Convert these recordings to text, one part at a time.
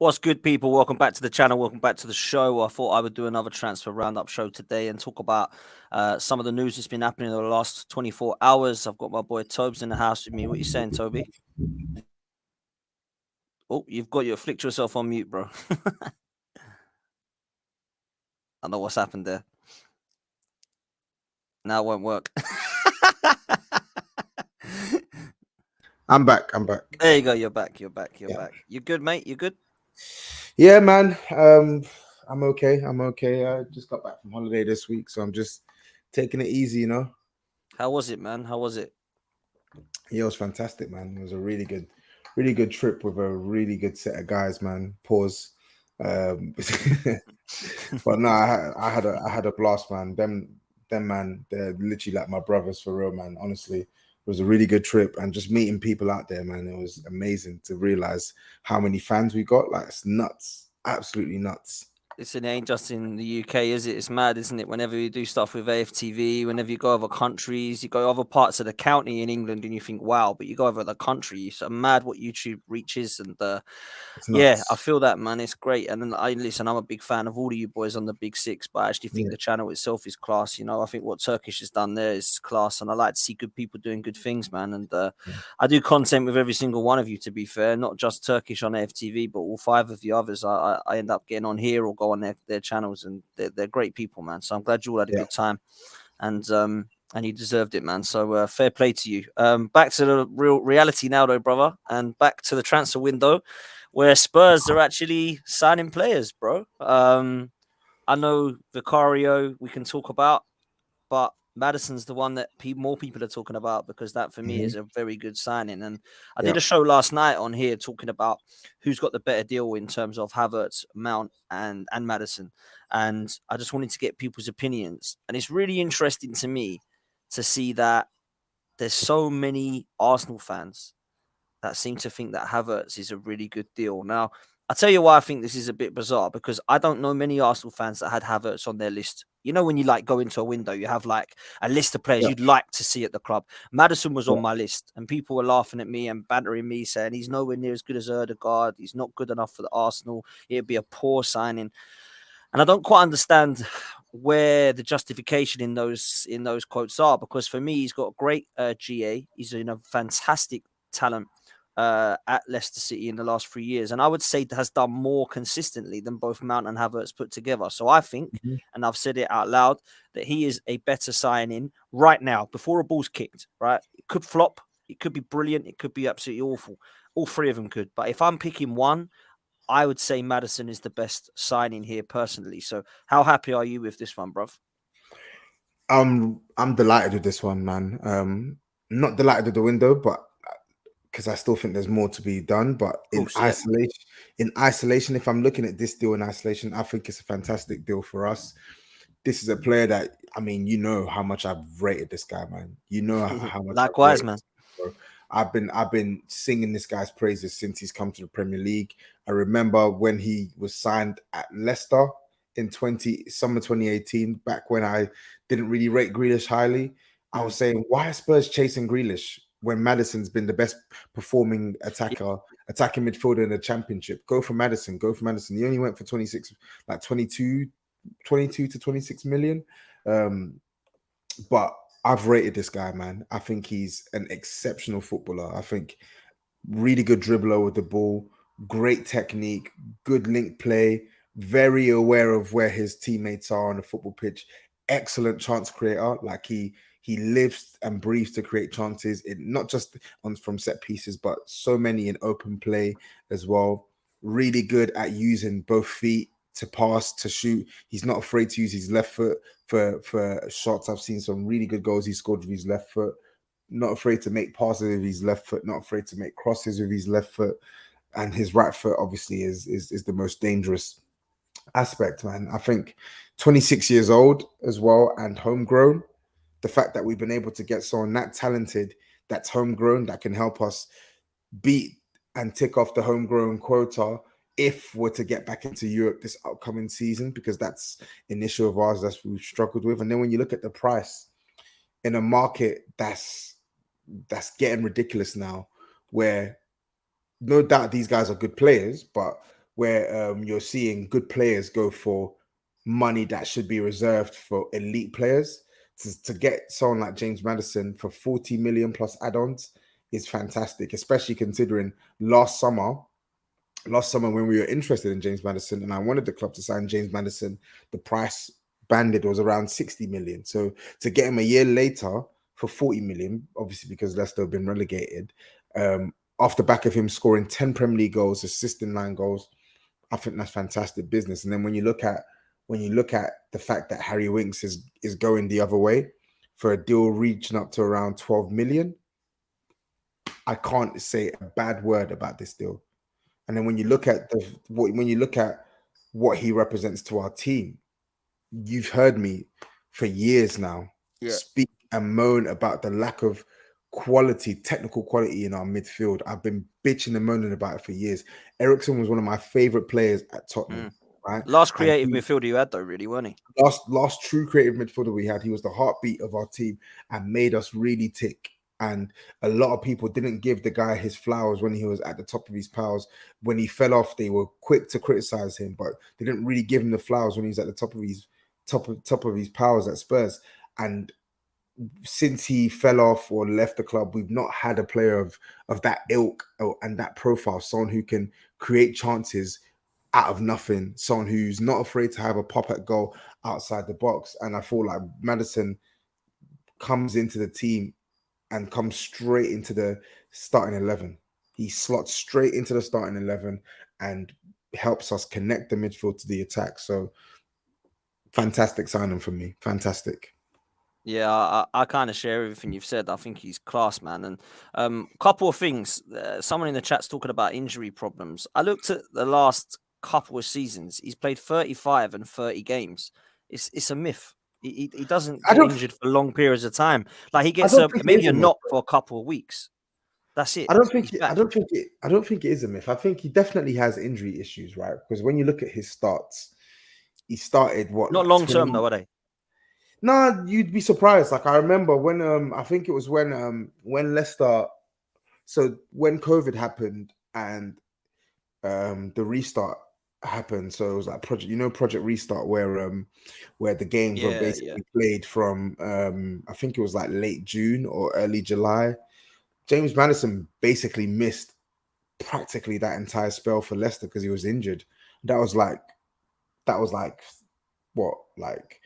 What's good, people? Welcome back to the channel. Welcome back to the show. I thought I would do another transfer roundup show today and talk about some of the news that's been happening in the last 24 hours. I've got my boy Tobes in the house with me. What you saying, Toby? Oh, you've flicked yourself on mute, bro. I know what's happened there. Now it won't work. I'm back. There you go. You're back. Back. You good, mate? You good? Yeah, man. I'm okay. I just got back from holiday this week, so I'm just taking it easy, How was it, man? How was it? Yeah, it was fantastic, man. It was a really good trip with a really good set of guys, man. Pause. But no, I had a blast, man. Them man, they're literally like my brothers for real, man. Honestly, it was a really good trip, and just meeting people out there, man. It was amazing to realize how many fans we got. Like, it's nuts, absolutely nuts. Listen, it ain't just in the UK, is it? It's mad, isn't it? Whenever you do stuff with AFTV, whenever you go other countries, you go other parts of the county in England and you think, wow, but you go over the country, it's so mad what YouTube reaches. And It's yeah, I nuts. feel that, man. It's great. And then I'm a big fan of all of you boys on the Big Six, but I actually think Yeah, the channel itself is class. I think what Turkish has done there is class. And I like to see good people doing good things, man. And I do content with every single one of you, to be fair, not just Turkish on AFTV, but all five of the others. I end up getting on here or go on their channels, and they're great people, man. So I'm glad you all had a yeah. good time, and you deserved it, man. So fair play to you. Back to the real reality now, though, brother, and back to the transfer window, where Spurs are actually signing players, bro. I know Vicario we can talk about, but Maddison's the one that more people are talking about, because that for me is Mhm. a very good signing. And I did Yeah. a show last night on here talking about who's got the better deal in terms of Havertz, Mount, and Maddison. And I just wanted to get people's opinions. And it's really interesting to me to see that there's so many Arsenal fans that seem to think that Havertz is a really good deal. Now, I'll tell you why I think this is a bit bizarre, because I don't know many Arsenal fans that had Havertz on their list. When you like go into a window, you have like a list of players Yeah. you'd like to see at the club. Maddison was Yeah. on my list, and people were laughing at me and bantering me, saying he's nowhere near as good as Erdegaard. He's not good enough for the Arsenal. It'd be a poor signing. And I don't quite understand where the justification in those quotes are, because for me, he's got great GA. He's fantastic talent at Leicester City in the last 3 years, and I would say has done more consistently than both Mount and Havertz put together. So I think, Mhm. and I've said it out loud, that he is a better signing right now before a ball's kicked. Right, it could flop, it could be brilliant, it could be absolutely awful. All three of them could, but if I'm picking one, I would say Maddison is the best signing here personally. So how happy are you with this one, bruv? I'm delighted with this one, man. Not delighted with the window, but because I still think there's more to be done. But Of course, yeah. in isolation, if I'm looking at this deal in isolation, I think it's a fantastic deal for us. This is a player that, I mean, you know how much I've rated this guy, man. You know how much I've Likewise, rated man. this guy, bro. I've been singing this guy's praises since he's come to the Premier League. I remember when he was signed at Leicester in summer 2018, back when I didn't really rate Grealish highly. I was saying, why are Spurs chasing Grealish when Maddison's been the best performing attacking midfielder in the championship? Go for Maddison. Go for Maddison. He only went for 26, like 22 to 26 million. Um, but I've rated this guy, man. I think he's an exceptional footballer. I think really good dribbler with the ball, great technique, good link play, very aware of where his teammates are on the football pitch, excellent chance creator. Like he lives and breathes to create chances, not just from set pieces, but so many in open play as well. Really good at using both feet to pass, to shoot. He's not afraid to use his left foot for shots. I've seen some really good goals he scored with his left foot. Not afraid to make passes with his left foot, not afraid to make crosses with his left foot. And his right foot obviously is the most dangerous aspect, man. I think 26 years old as well and homegrown. The fact that we've been able to get someone that talented, that's homegrown, that can help us beat and tick off the homegrown quota if we're to get back into Europe this upcoming season, because that's an issue of ours that's we've struggled with. And then when you look at the price in a market that's getting ridiculous now, where no doubt these guys are good players, but where you're seeing good players go for money that should be reserved for elite players. To get someone like James Maddison for 40 million plus add-ons is fantastic, especially considering last summer when we were interested in James Maddison and I wanted the club to sign James Maddison, the price banded was around 60 million. So to get him a year later for 40 million, obviously because Leicester have been relegated, off the back of him scoring 10 Premier League goals, assisting 9 goals, I think that's fantastic business. And then when you look at the fact that Harry Winks is going the other way for a deal reaching up to around 12 million, I can't say a bad word about this deal. And then when you look at what he represents to our team, you've heard me for years now speak and moan about the lack of quality, technical quality in our midfield. I've been bitching and moaning about it for years. Ericsson was one of my favorite players at Tottenham, right? Last creative midfielder you had, though, really, wasn't he? Last true creative midfielder we had. He was the heartbeat of our team and made us really tick. And a lot of people didn't give the guy his flowers when he was at the top of his powers. When he fell off, they were quick to criticize him, but they didn't really give him the flowers when he was at the top of his powers at Spurs. And since he fell off or left the club, we've not had a player of that ilk and that profile, someone who can create chances out of nothing, someone who's not afraid to have a pop at goal outside the box. And I feel like Maddison comes into the team and comes straight into the starting 11. He slots straight into the starting 11 and helps us connect the midfield to the attack. So fantastic signing for me. Fantastic. Yeah, I kind of share everything you've said. I think he's class, man. And couple of things. Someone in the chat's talking about injury problems. I looked at the last couple of seasons. He's played 35 and 30 games. It's a myth. He doesn't get injured for long periods of time. Like he gets maybe a knock for a couple of weeks. That's it. I don't think it is a myth. I think he definitely has injury issues, right? Because when you look at his starts, he started not long term though, are they? Nah, you'd be surprised. Like I remember when I think it was when Leicester, so when COVID happened and the restart happened. So it was like Project Restart, where the games were basically played from I think it was like late June or early July. James Maddison basically missed practically that entire spell for Leicester because he was injured. That was like what, like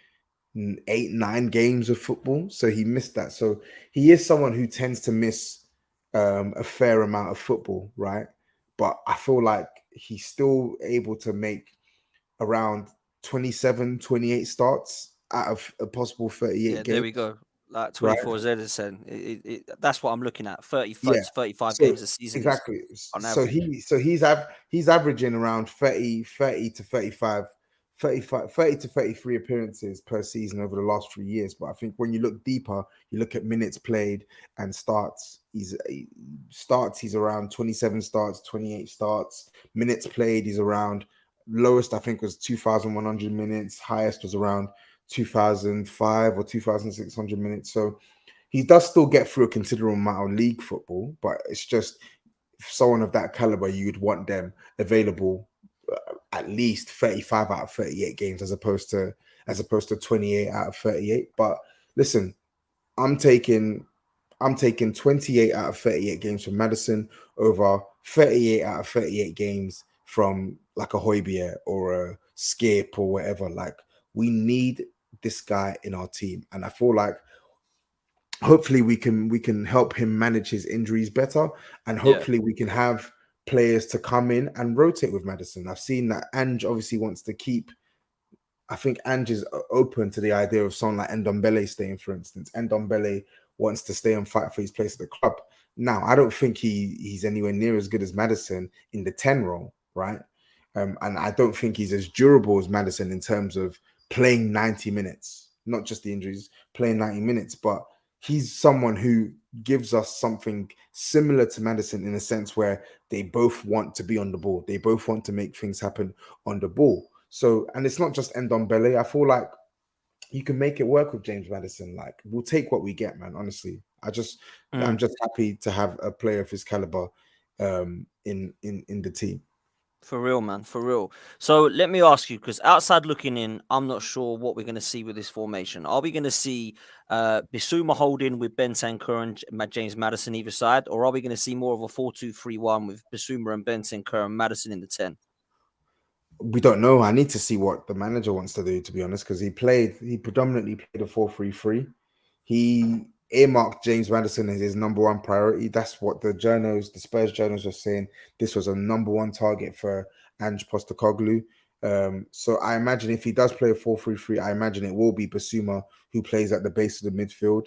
8-9 games of football. So he missed that. So he is someone who tends to miss a fair amount of football, right? But I feel like he's still able to make around 27, 28 starts out of a possible 38 games. There we go. Like 24 right? Zedison. That's what I'm looking at. 30, Yeah. 35 So games a season. exactly. On So he's averaging around 30 to 35, 30 to 33 appearances per season over the last 3 years. But I think when you look deeper, you look at minutes played and starts. He's around 27 starts, 28 starts. Minutes played, he's around, lowest I think was 2,100 minutes. Highest was around 2,005 or 2,600 minutes. So he does still get through a considerable amount of league football, but it's just someone of that caliber, you'd want them available at least 35 out of 38 games as opposed to 28 out of 38. But listen, I'm taking 28 out of 38 games from Maddison over 38 out of 38 games from like a Højbjerg or a Skip or whatever. Like, we need this guy in our team, and I feel like hopefully we can help him manage his injuries better, and hopefully we can have players to come in and rotate with Maddison. I've seen that Ange obviously wants to keep. I think Ange is open to the idea of someone like Ndombele staying, for instance. Ndombele wants to stay and fight for his place at the club. Now, I don't think he's anywhere near as good as Maddison in the 10 role, right? And I don't think he's as durable as Maddison in terms of playing 90 minutes, not just the injuries, playing 90 minutes, but he's someone who gives us something similar to Maddison in a sense where they both want to be on the ball. They both want to make things happen on the ball. So, and it's not just Ndombele. I feel like you can make it work with James Maddison. Like, we'll take what we get, man. Honestly, I'm just happy to have a player of his caliber in the team. For real, man, for real. So let me ask you, because outside looking in, I'm not sure what we're going to see with this formation. Are we going to see Bissouma holding with Bentancur and James Maddison either side, or are we going to see more of a 4-2-3-1 with Bissouma and Bentancur and Maddison in the 10? We don't know. I need to see what the manager wants to do, to be honest, because he predominantly played a 4-3-3. He earmarked James Maddison as his number one priority. That's what the Spurs journals were saying. This was a number one target for Ange Postecoglou. So I imagine if he does play a 4-3-3, I imagine it will be Basuma who plays at the base of the midfield.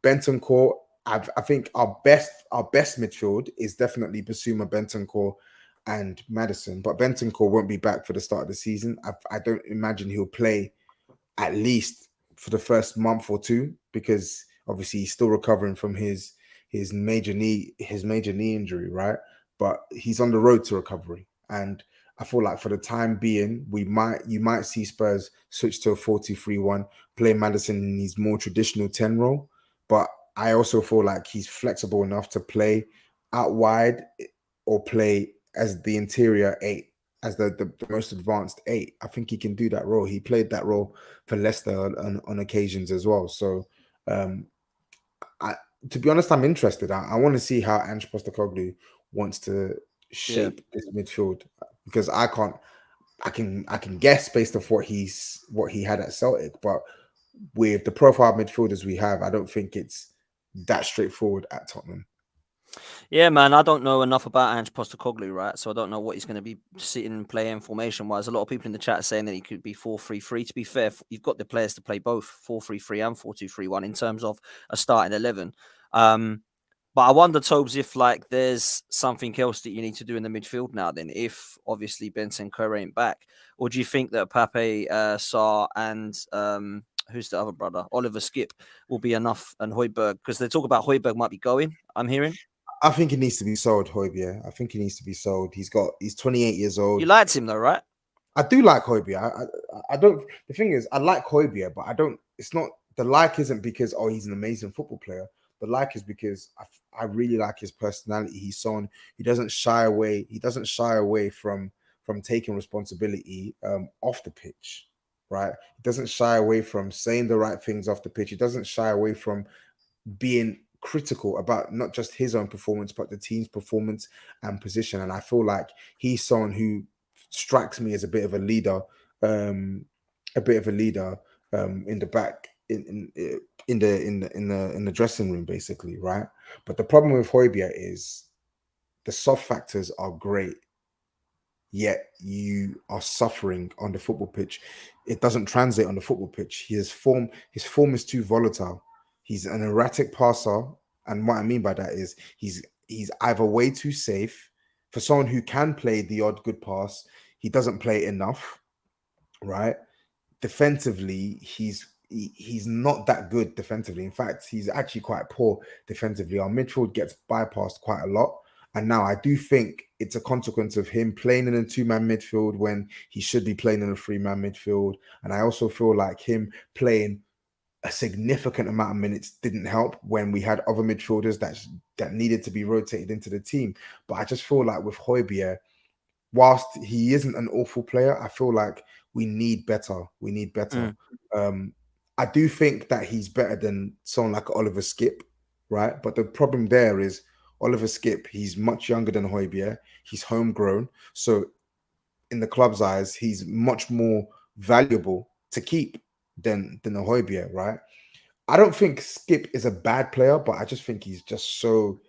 Bentancur, I think our best midfield is definitely Basuma, Bentancur, and Maddison. But Bentancur won't be back for the start of the season. I don't imagine he'll play at least for the first month or two, because obviously he's still recovering from his major knee injury, right? But he's on the road to recovery, and I feel like for the time being, you might see Spurs switch to a 4-2-3-1, play Maddison in his more traditional 10 role. But I also feel like he's flexible enough to play out wide or play as the interior 8, as the most advanced 8. I think he can do that role. He played that role for Leicester on occasions as well. So, um, I, to be honest, I'm interested. I want to see how Ange Postecoglou wants to Yeah. shape this midfield, because I can guess based off what he had at Celtic, but with the profile midfielders we have, I don't think it's that straightforward at Tottenham. Yeah, man, I don't know enough about Ange Postecoglou, right? So I don't know what he's going to be sitting and playing formation wise. A lot of people in the chat are saying that he could be 4-3-3. To be fair, you've got the players to play both 4-3-3 and 4-2-3-1 in terms of a starting 11. But I wonder, Tobes, if like there's something else that you need to do in the midfield now. Then, if obviously Bentancur ain't back, or do you think that Pape, Sarr, and who's the other brother, Oliver Skip, will be enough, and Højbjerg, because they talk about Højbjerg might be going. I'm hearing. I think he needs to be sold, Højbjerg. I think he needs to be sold. He's 28 years You old. liked him though, right? I do like Højbjerg. I don't. The thing is, I like Højbjerg, but I don't. It's not the like isn't because he's an amazing football player. The like is because I really like his personality. He's someone who doesn't shy away. He doesn't shy away from taking responsibility off the pitch, right? He doesn't shy away from saying the right things off the pitch. He doesn't shy away from being critical about not just his own performance, but the team's performance and position. And I feel like he's someone who strikes me as a bit of a leader, um, in the back, in the dressing room, basically, right? But the problem with Højbjerg is the soft factors are great, yet you are suffering on the football pitch. It doesn't translate on the football pitch. His form is too volatile. He's an erratic passer, and what I mean by that is he's either way too safe for someone who can play the odd good pass. He doesn't play enough, right? Defensively, he's not that good defensively. In fact, he's actually quite poor defensively. Our midfield gets bypassed quite a lot. And now I do think it's a consequence of him playing in a two-man midfield when he should be playing in a three-man midfield. And I also feel like him playing a significant amount of minutes didn't help when we had other midfielders that needed to be rotated into the team. But I just feel like with Højbjerg, whilst he isn't an awful player, I feel like we need better. We need better. I do think that he's better than someone like Oliver Skip, right? But the problem there is Oliver Skip, he's much younger than Højbjerg. He's homegrown. So in the club's eyes, he's much more valuable to keep than a Højbjerg, right? I don't think Skip is a bad player, but I just think he's just so.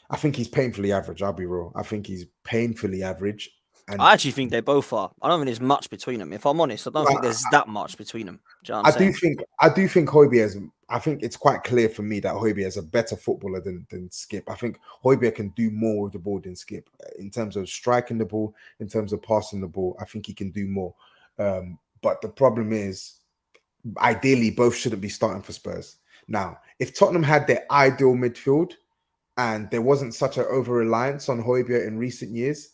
I think he's painfully average. I'll be real. I think he's painfully average. And I actually think they both are. I don't think there's much between them. If I'm honest, I don't think there's that much between them. Do you know what I'm saying? I do think Højbjerg is. I think it's quite clear for me that Højbjerg is a better footballer than Skip. I think Højbjerg can do more with the ball than Skip in terms of striking the ball, in terms of passing the ball. I think he can do more. But the problem is, ideally, both shouldn't be starting for Spurs. Now, if Tottenham had their ideal midfield and there wasn't such an over reliance on Højbjerg in recent years,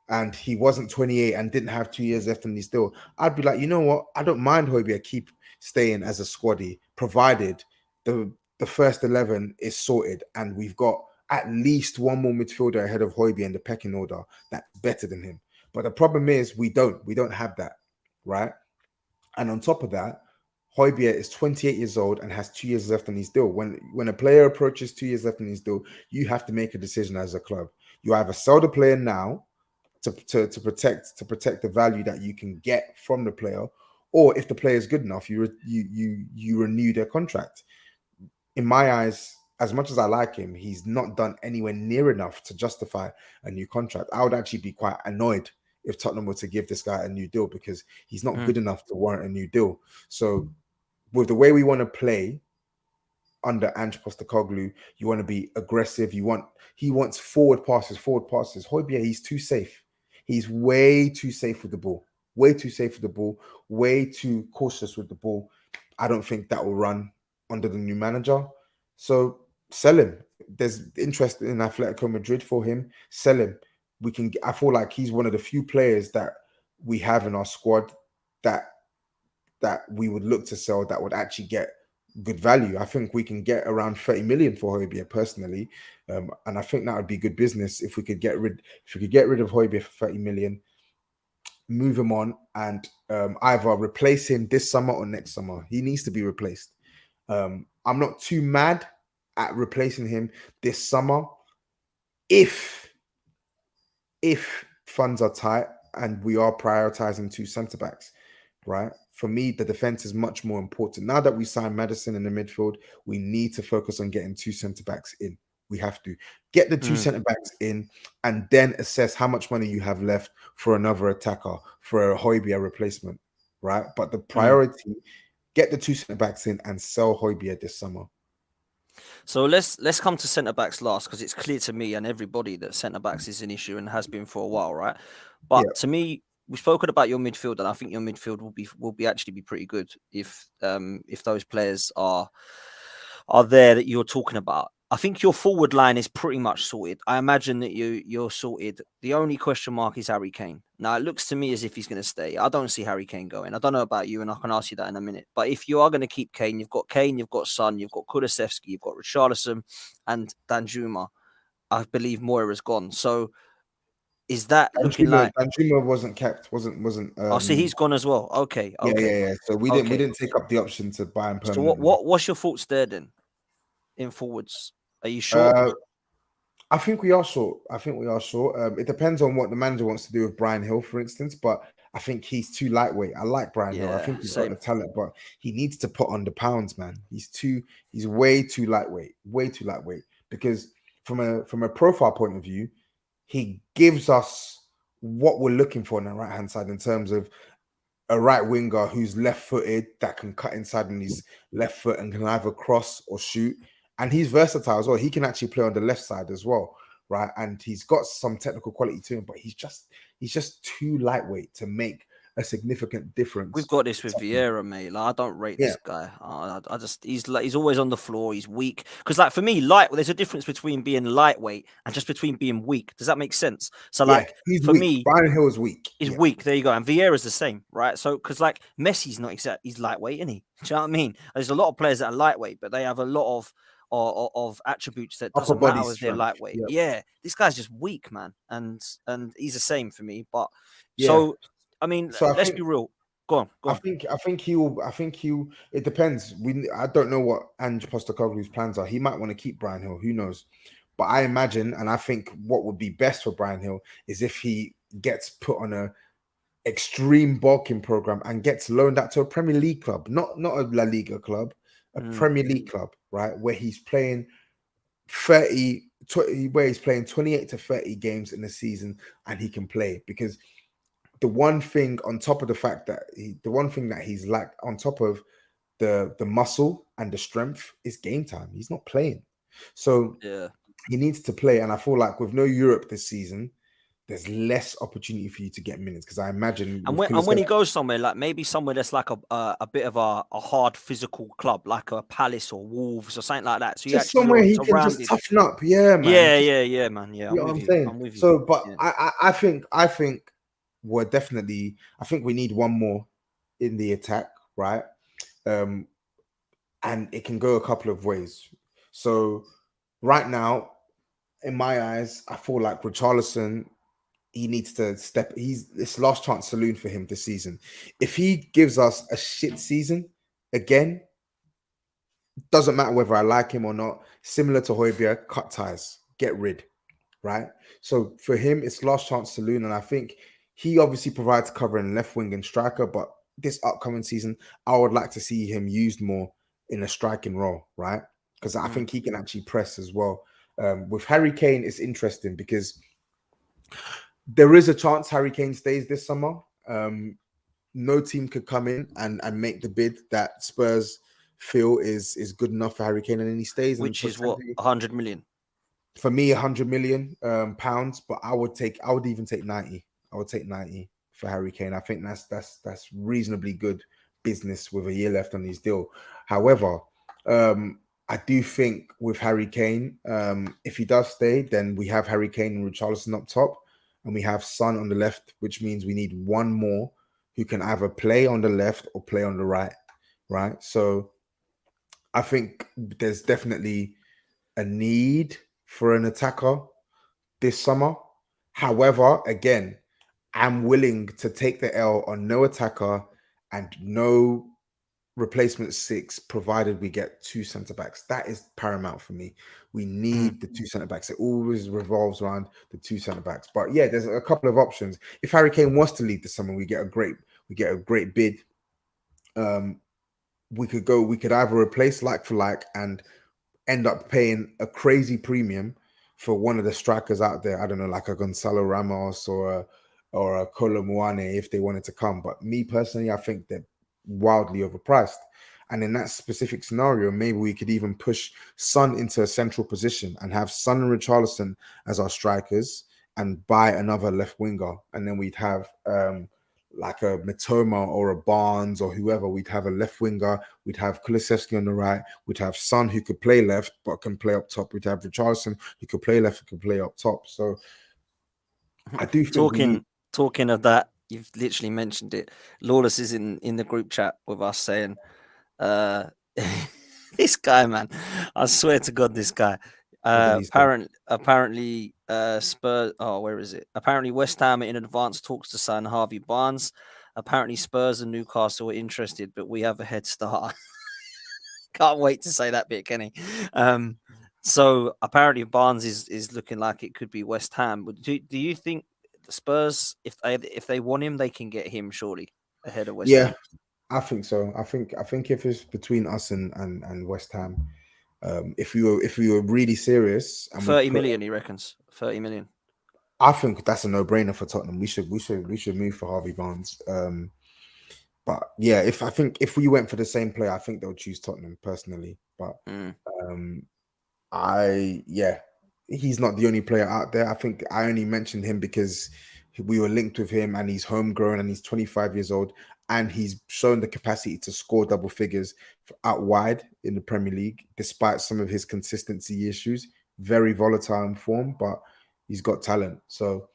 and he wasn't 28 and didn't have 2 years left in his deal, I'd be like, you know what? I don't mind Højbjerg keep staying as a squaddie, provided the first 11 is sorted and we've got at least one more midfielder ahead of Højbjerg in the pecking order that's better than him. But the problem is we don't have that, right? And on top of that, Højbjerg is 28 years old and has 2 years left on his deal. When a player approaches 2 years left on his deal, you have to make a decision as a club. You either sell the player now to protect the value that you can get from the player, or if the player is good enough, you renew their contract. In my eyes, as much as I like him, he's not done anywhere near enough to justify a new contract. I would actually be quite annoyed if Tottenham were to give this guy a new deal because he's not good enough to warrant a new deal. So with the way we want to play under Ange Postecoglou, you want to be aggressive. He wants forward passes. Højbjerg, he's too safe. He's way too safe with the ball. Way too safe with the ball. Way too cautious with the ball. I don't think that will run under the new manager. So sell him. There's interest in Atletico Madrid for him. Sell him. I feel like he's one of the few players that we have in our squad that we would look to sell that would actually get good value. I think we can get around 30 million for Højbjerg personally. And I think that would be good business if we could get rid of Højbjerg for 30 million, move him on, and either replace him this summer or next summer. He needs to be replaced. I'm not too mad at replacing him this summer if funds are tight and we are prioritizing 2 centre backs, right? For me, the defense is much more important. Now that we signed Maddison in the midfield, we need to focus on getting 2 centre backs in. We have to get the 2 centre backs in and then assess how much money you have left for another attacker, for a Højbjerg replacement, right? But the priority, get the 2 centre backs in and sell Højbjerg this summer. So let's come to centre backs last, because it's clear to me and everybody that centre backs is an issue and has been for a while, right? But to me, we've spoken about your midfield, and I think your midfield will be actually be pretty good if those players are there that you're talking about. I think your forward line is pretty much sorted. I imagine that you're sorted. The only question mark is Harry Kane. Now, it looks to me as if he's going to stay. I don't see Harry Kane going. I don't know about you, and I can ask you that in a minute. But if you are going to keep Kane, you've got Son, you've got Kulusevski, you've got Richarlison, and Danjuma. I believe Moira's gone. So is that looking like Danjuma wasn't kept? Wasn't? Oh, see, he's gone as well. Okay. Yeah. So we didn't take up the option to buy him permanently. So what's your thoughts there then? In forwards, are you sure? I think we are short. It depends on what the manager wants to do with Brian Hill, for instance. But I think he's too lightweight. I like Brian Hill. I think he's got the talent, but he needs to put on the pounds, man. He's way too lightweight. Because from a profile point of view, he gives us what we're looking for on the right hand side in terms of a right winger who's left-footed that can cut inside on his left foot and can either cross or shoot. And he's versatile as well. He can actually play on the left side as well, right? And he's got some technical quality to him, but he's just too lightweight to make a significant difference. We've got this with Vieira, mate. Like, I don't rate this guy. He's always on the floor. He's weak. Because like for me, there's a difference between being lightweight and just between being weak. Does that make sense? So like for me, Brian Hill is weak. He's weak. There you go. And Vieira's the same, right? So because like Messi's not exact. He's lightweight, isn't he? Do you know what I mean? There's a lot of players that are lightweight, but they have a lot of attributes that doesn't matter if they're lightweight. Yep. Yeah, this guy's just weak, man, and he's the same for me. But so I mean, let's be real. Go on. I think he'll. It depends. I don't know what Ange Postecoglou's plans are. He might want to keep Brian Hill. Who knows? But I imagine, and I think what would be best for Brian Hill is if he gets put on a extreme bulking program and gets loaned out to a Premier League club, not a La Liga club, a Premier League club, right, where he's playing 28 to 30 games in a season, and he can play. Because the one thing on top of the fact that he's lacked on top of the muscle and the strength is game time. He's not playing, so he needs to play. And I feel like with no Europe this season, there's less opportunity for you to get minutes, because I imagine. And when he goes somewhere, like maybe somewhere that's like a bit of a hard physical club, like a Palace or Wolves or something like that. So just somewhere he can just toughen up. Yeah, man. Yeah, man. Yeah, you know what I'm saying? I'm with you. So, but I think we're definitely. I think we need one more in the attack, right? And it can go a couple of ways. So right now, in my eyes, I feel like Richarlison, he needs to step. He's this last chance saloon for him this season. If he gives us a shit season again, doesn't matter whether I like him or not. Similar to Højbjerg, cut ties, get rid, right? So for him, it's last chance saloon, and I think he obviously provides cover in left wing and striker. But this upcoming season, I would like to see him used more in a striking role, right? Because I Mm. think he can actually press as well. With Harry Kane, it's interesting because there is a chance Harry Kane stays this summer. No team could come in and make the bid that Spurs feel is good enough for Harry Kane, and then he stays. And Which is what, potentially, 100 million. for me, 100 million pounds, but I would even take 90. I would take 90 for Harry Kane. I think that's reasonably good business with a year left on his deal. However, I do think with Harry Kane, if he does stay, then we have Harry Kane and Richarlison up top, and we have Son on the left, which means we need one more who can either play on the left or play on the right. Right. So I think there's definitely a need for an attacker this summer. However, again, I'm willing to take the L on no attacker and no replacement six, provided we get two centre backs. That is paramount for me. We Mm. need the two centre backs. It always revolves around the two centre backs. But yeah, there's a couple of options. If Harry Kane was to leave this summer, we get a great bid. Um, we could either replace like for like and end up paying a crazy premium for one of the strikers out there. I don't know, like a Gonzalo Ramos or a Kolo Muane if they wanted to come. But me personally, I think they're wildly overpriced. And in that specific scenario, maybe we could even push Son into a central position and have Son and Richarlison as our strikers and buy another left winger. And then we'd have like a Matoma or a Barnes or whoever. We'd have a left winger. We'd have Kulusevski on the right. We'd have Son who could play left but can play up top. We'd have Richarlison who could play left and could play up top. So I do think we need. Talking of that, you've literally mentioned it. Lawless is in the group chat with us saying, uh, "This guy, man, I swear to God, this guy." What did he say? Apparently, Spurs. Oh, where is it? Apparently, West Ham are in advanced talks to sign Harvey Barnes. Apparently, Spurs and Newcastle are interested, but we have a head start. Can't wait to say that bit, Kenny. Um, so apparently, Barnes is looking like it could be West Ham. But do you think the Spurs, if they want him, they can get him surely ahead of West Yeah, Ham? I think so. I think if it's between us and West Ham, if we were really serious and we 30 put, million, he reckons. 30 million. I think that's a no brainer for Tottenham. We should move for Harvey Barnes. But yeah, if I think if we went for the same player, I think they'll choose Tottenham personally. But Mm. um, yeah, he's not the only player out there. I think I only mentioned him because we were linked with him, and he's homegrown, and he's 25 years old, and he's shown the capacity to score double figures out wide in the Premier League, despite some of his consistency issues. Very volatile in form, but he's got talent. So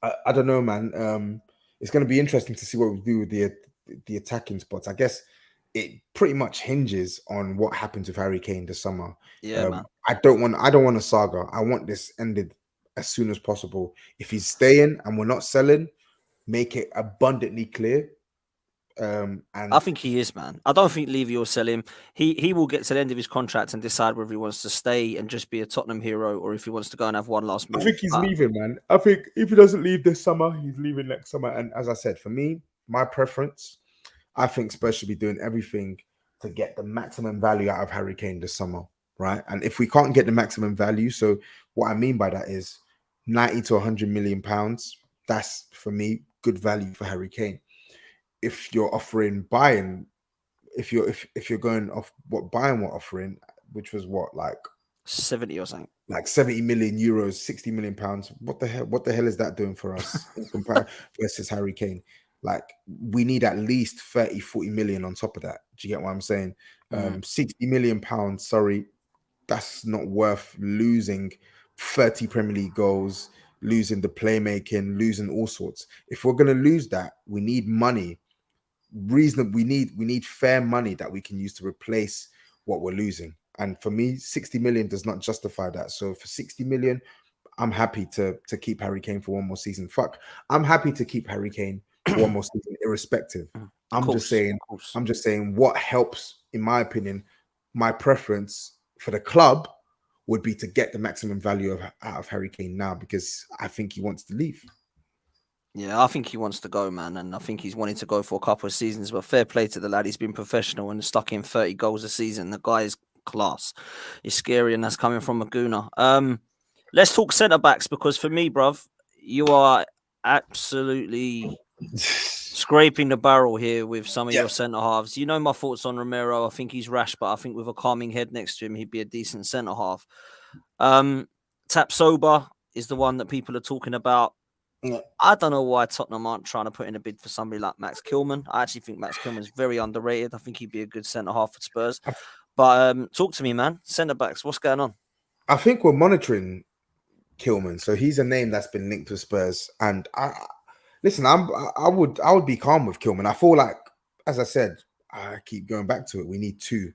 I don't know, man. It's going to be interesting to see what we do with the attacking spots. I guess it pretty much hinges on what happens with Harry Kane this summer. Yeah, man. I don't want a saga. I want this ended as soon as possible. If he's staying and we're not selling, make it abundantly clear. I And think he is, man. I don't think Levy will sell him. He will get to the end of his contract and decide whether he wants to stay and just be a Tottenham hero or if he wants to go and have one last I think move. he's leaving, man. I think if he doesn't leave this summer, he's leaving next summer. And as I said, for me, my preference, I think Spurs should be doing everything to get the maximum value out of Harry Kane this summer, right? And if we can't get the maximum value, so what I mean by that is 90 to 100 million pounds, that's for me good value for Harry Kane. If you're offering buying, if you're going off what buying were offering, which was what 70 or something. like 70 million euros, 60 million pounds. What the hell is that doing for us in comparison versus Harry Kane? Like we need at least 30, 40 million on top of that. Do you get what I'm saying? Mm. 60 million pounds, sorry, that's not worth losing 30 Premier League goals, losing the playmaking, losing all sorts. If we're gonna lose that, we need money. Reasonable, we need fair money that we can use to replace what we're losing. And for me, 60 million does not justify that. So for 60 million, I'm happy to keep Harry Kane for one more season. Fuck, I'm happy to keep Harry Kane for one more season, irrespective. Of I'm just course, saying, of course. I'm just saying what helps, in my opinion, my preference for the club would be to get the maximum value out of Harry Kane now, because I think he wants to leave. Yeah, I think he wants to go, man, and I think he's wanted to go for a couple of seasons. But fair play to the lad; he's been professional and stuck in 30 goals a season. The guy is class. He's scary, and that's coming from a gooner. Let's talk centre backs, because for me, bruv, you are absolutely scraping the barrel here with some of Yeah. your centre halves. You know my thoughts on Romero. I think he's rash, but I think with a calming head next to him, he'd be a decent centre half. Tapsoba is the one that people are talking about. Yeah. I don't know why Tottenham aren't trying to put in a bid for somebody like Max Kilman. I actually think Max Kilman is very underrated. I think he'd be a good centre half for Spurs. But talk to me, man. Centre backs, what's going on? I think we're monitoring Kilman, so he's a name that's been linked to Spurs. And listen, I would be calm with Kilman. I feel like, as I said, I keep going back to it. We need two.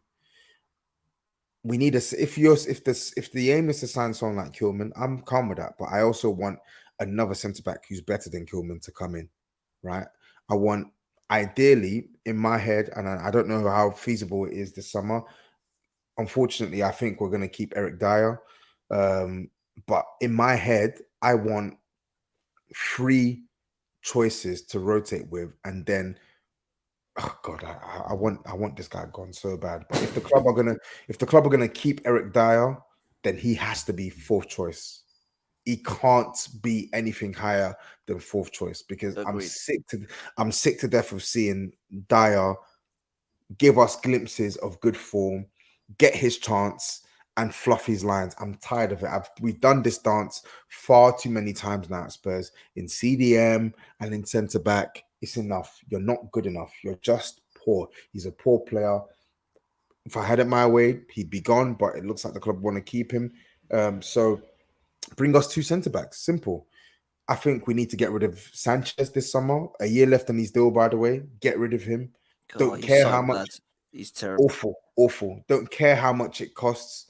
We need a if the aim is to sign someone like Kilman, I'm calm with that. But I also want another centre back who's better than Kilman to come in, right? I want, ideally, in my head, and I don't know how feasible it is this summer. Unfortunately, I think we're going to keep Eric Dyer. But in my head, I want three choices to rotate with, and then, oh God, I want this guy gone so bad. But if the club are gonna keep Eric Dyer, then he has to be fourth choice. He can't be anything higher than fourth choice, because Agreed. I'm sick to death of seeing Dyer give us glimpses of good form, get his chance, and fluff his lines. I'm tired of it. We've done this dance far too many times now at Spurs, in CDM and in centre back. It's enough. You're not good enough. You're just poor. He's a poor player. If I had it my way, he'd be gone, but it looks like the club want to keep him. So bring us two centre backs. Simple. I think we need to get rid of Sanchez this summer. A year left on his deal, by the way. Get rid of him. God, Don't he's care so how much. bad. He's terrible. Awful. Don't care how much it costs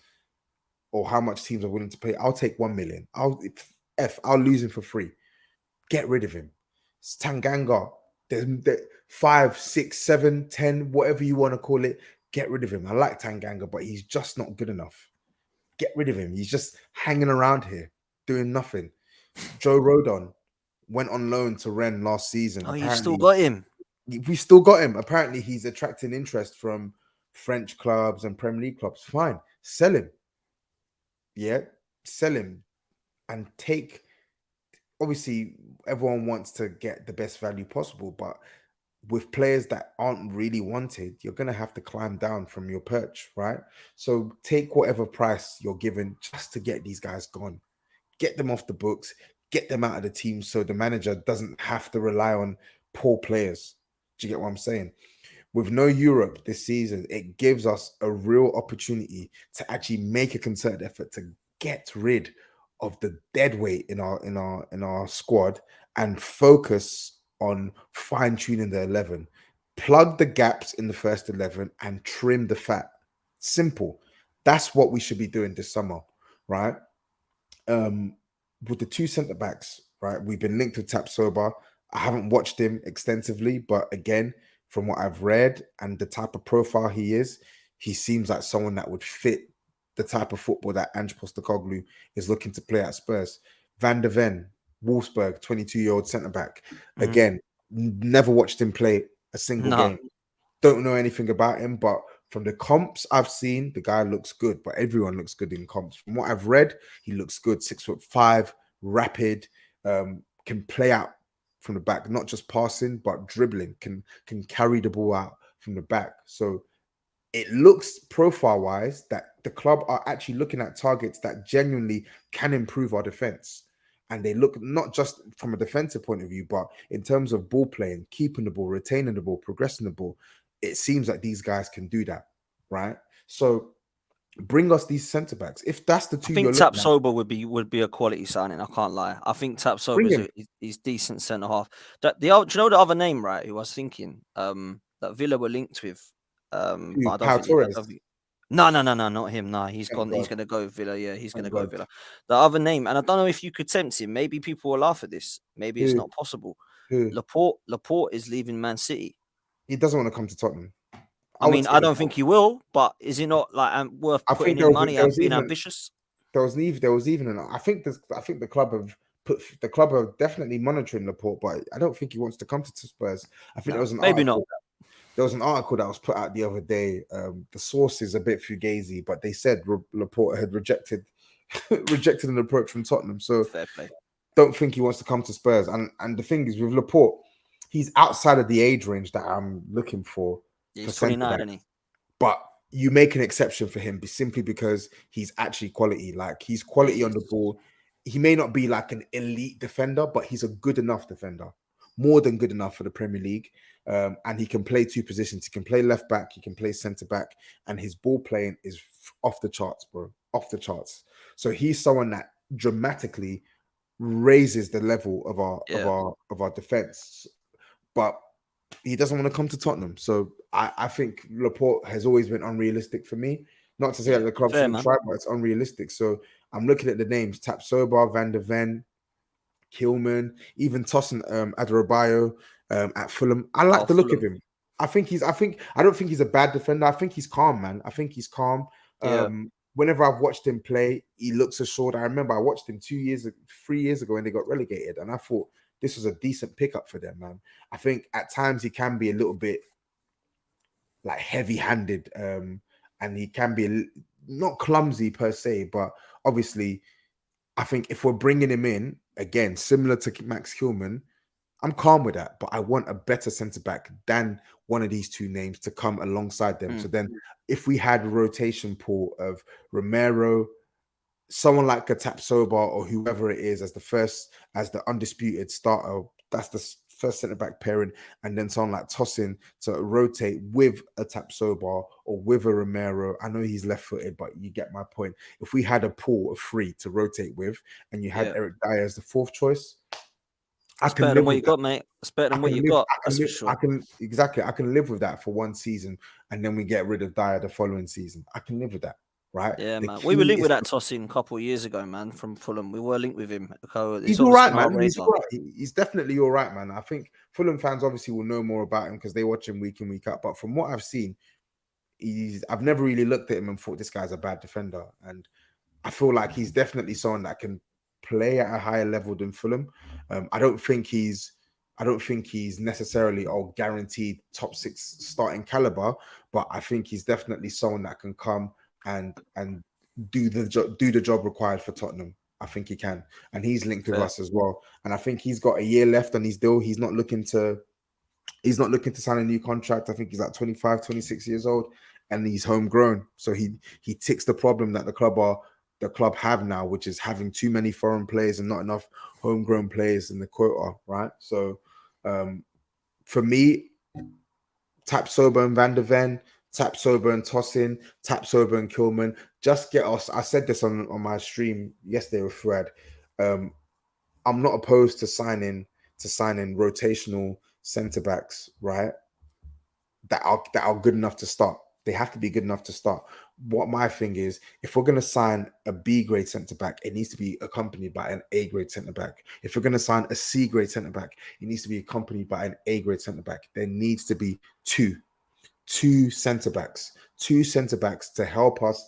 or how much teams are willing to pay. I'll take 1 million. I'll lose him for free. Get rid of him. It's Tanganga. There's 5, 6, 7, 10, whatever you want to call it. Get rid of him. I like Tanganga, but he's just not good enough. Get rid of him. He's just hanging around here doing nothing. Joe Rodon went on loan to Rennes last season. Oh, you've still Apparently, got him. we still got him. Apparently, he's attracting interest from French clubs and Premier League clubs. Fine, sell him. Yeah, sell him and take. Obviously, everyone wants to get the best value possible, but with players that aren't really wanted, you're gonna have to climb down from your perch, right? So take whatever price you're given just to get these guys gone, get them off the books, get them out of the team, so the manager doesn't have to rely on poor players. Do you get what I'm saying? With no Europe this season, it gives us a real opportunity to actually make a concerted effort to get rid of the dead weight in our squad and focus on fine tuning the 11, plug the gaps in the first 11, and trim the fat. Simple. That's what we should be doing this summer, right? With the two centre backs, right? We've been linked with Tapsoba. I haven't watched him extensively, but again, from what I've read and the type of profile he is, he seems like someone that would fit the type of football that Ange Postecoglou is looking to play at Spurs. Van der Ven, Wolfsburg, 22-year-old centre back. Again, never watched him play a single No. game. Don't know anything about him, but from the comps I've seen, the guy looks good. But everyone looks good in comps. From what I've read, he looks good. 6'5", rapid, can play out from the back, not just passing but dribbling. Can carry the ball out from the back. So it looks profile wise that the club are actually looking at targets that genuinely can improve our defense. And they look not just from a defensive point of view, but in terms of ball playing, keeping the ball, retaining the ball, progressing the ball. It seems like these guys can do that, right? So bring us these centre backs. If that's the I two think you're looking at, Tapsoba would be a quality signing. I can't lie. I think bring Tapsoba him. is decent centre half. Do you know the other name, right? Who I was thinking that Villa were linked with, but I don't Pau think. Torres. No, not him. No, he's Thank gone. He's God. going to go Villa. Yeah, he's going to Thank go God. Villa. The other name, and I don't know if you could tempt him. Maybe people will laugh at this. Maybe it's Who? not possible. Who? Laporte is leaving Man City. He doesn't want to come to Tottenham. I I would mean, say I don't think he will, but is it not like worth I putting think in money there and was being even ambitious? I think the club have definitely monitoring Laporte, but I don't think he wants to come to Spurs. I think No, maybe not. there was an article that was put out the other day. The source is a bit fugazi, but they said Laporte had rejected rejected an approach from Tottenham. So Fair play. don't think he wants to come to Spurs. And the thing is with Laporte, he's outside of the age range that I'm looking for He's centre 29, back. isn't he? But you make an exception for him simply because he's actually quality. Like he's quality He on the is. ball. He may not be like an elite defender, but he's a good enough defender, more than good enough for the Premier League. And he can play two positions. He can play left back. He can play centre back, and his ball playing is off the charts, bro. Off the charts. So he's someone that dramatically raises the level of Yeah, our defense. But he doesn't want to come to Tottenham. So I think Laporte has always been unrealistic for me. Not to say that yeah. the club Fair, shouldn't man. try, but it's unrealistic. So I'm looking at the names: Tapsoba, Van der Ven, Kilman, even tossing Adebayo at Fulham. I Oh, like the look of Fulham. him. I don't think he's a bad defender. I think he's calm, man. I think he's calm. Yeah. Whenever I've watched him play, he looks assured. I remember I watched him 3 years ago when they got relegated, and I thought this was a decent pickup for them, man. I think at times he can be a little bit like heavy-handed, and he can be not clumsy per se, but obviously, I think if we're bringing him in again, similar to Max Kilman, I'm calm with that. But I want a better centre back than one of these two names to come alongside them. Mm. So then, if we had a rotation pool of Romero, someone like Katap Soba or whoever it is as the undisputed starter, that's the first centre back pairing, and then someone like Tosin to rotate with a Tapsoba or with a Romero. I know he's left footed, but you get my point. If we had a pool of three to rotate with, and you had Yeah. Eric Dyer as the fourth choice, I It's better can than live what with you that. got, mate. It's better I than what can you live. got. I can That's for live. I sure. can exactly. I can live with that for one season, and then we get rid of Dyer the following season. I can live with that, right? Yeah, The man. We were key linked is with that Tosin a couple of years ago, man, from Fulham. We were linked with him. So it's he's all obviously right, on our man. He's radar. all right. He's definitely all right, man. I think Fulham fans obviously will know more about him because they watch him week in, week out. But from what I've seen, I've never really looked at him and thought this guy's a bad defender. And I feel like he's definitely someone that can play at a higher level than Fulham. I don't think he's necessarily all guaranteed top six starting caliber, but I think he's definitely someone that can come and do the job required for Tottenham. I think he can, and he's linked with Fair. us as well. And I think he's got a year left on his deal. He's not looking to sign a new contract. I think he's like 25, 26 years old, and he's homegrown. So he ticks the problem that the club have now, which is having too many foreign players and not enough homegrown players in the quota, right? So for me, Tapsoba and Van der Ven, Tapsoba and Tosin, Tapsoba and Kilman, just get us. I said this on my stream yesterday with Fred. I'm not opposed to signing rotational centre backs, right? That are good enough to start. They have to be good enough to start. What my thing is, if we're going to sign a B grade centre back, it needs to be accompanied by an A grade centre back. If we're going to sign a C grade centre back, it needs to be accompanied by an A grade centre back. There needs to be two centre backs to help us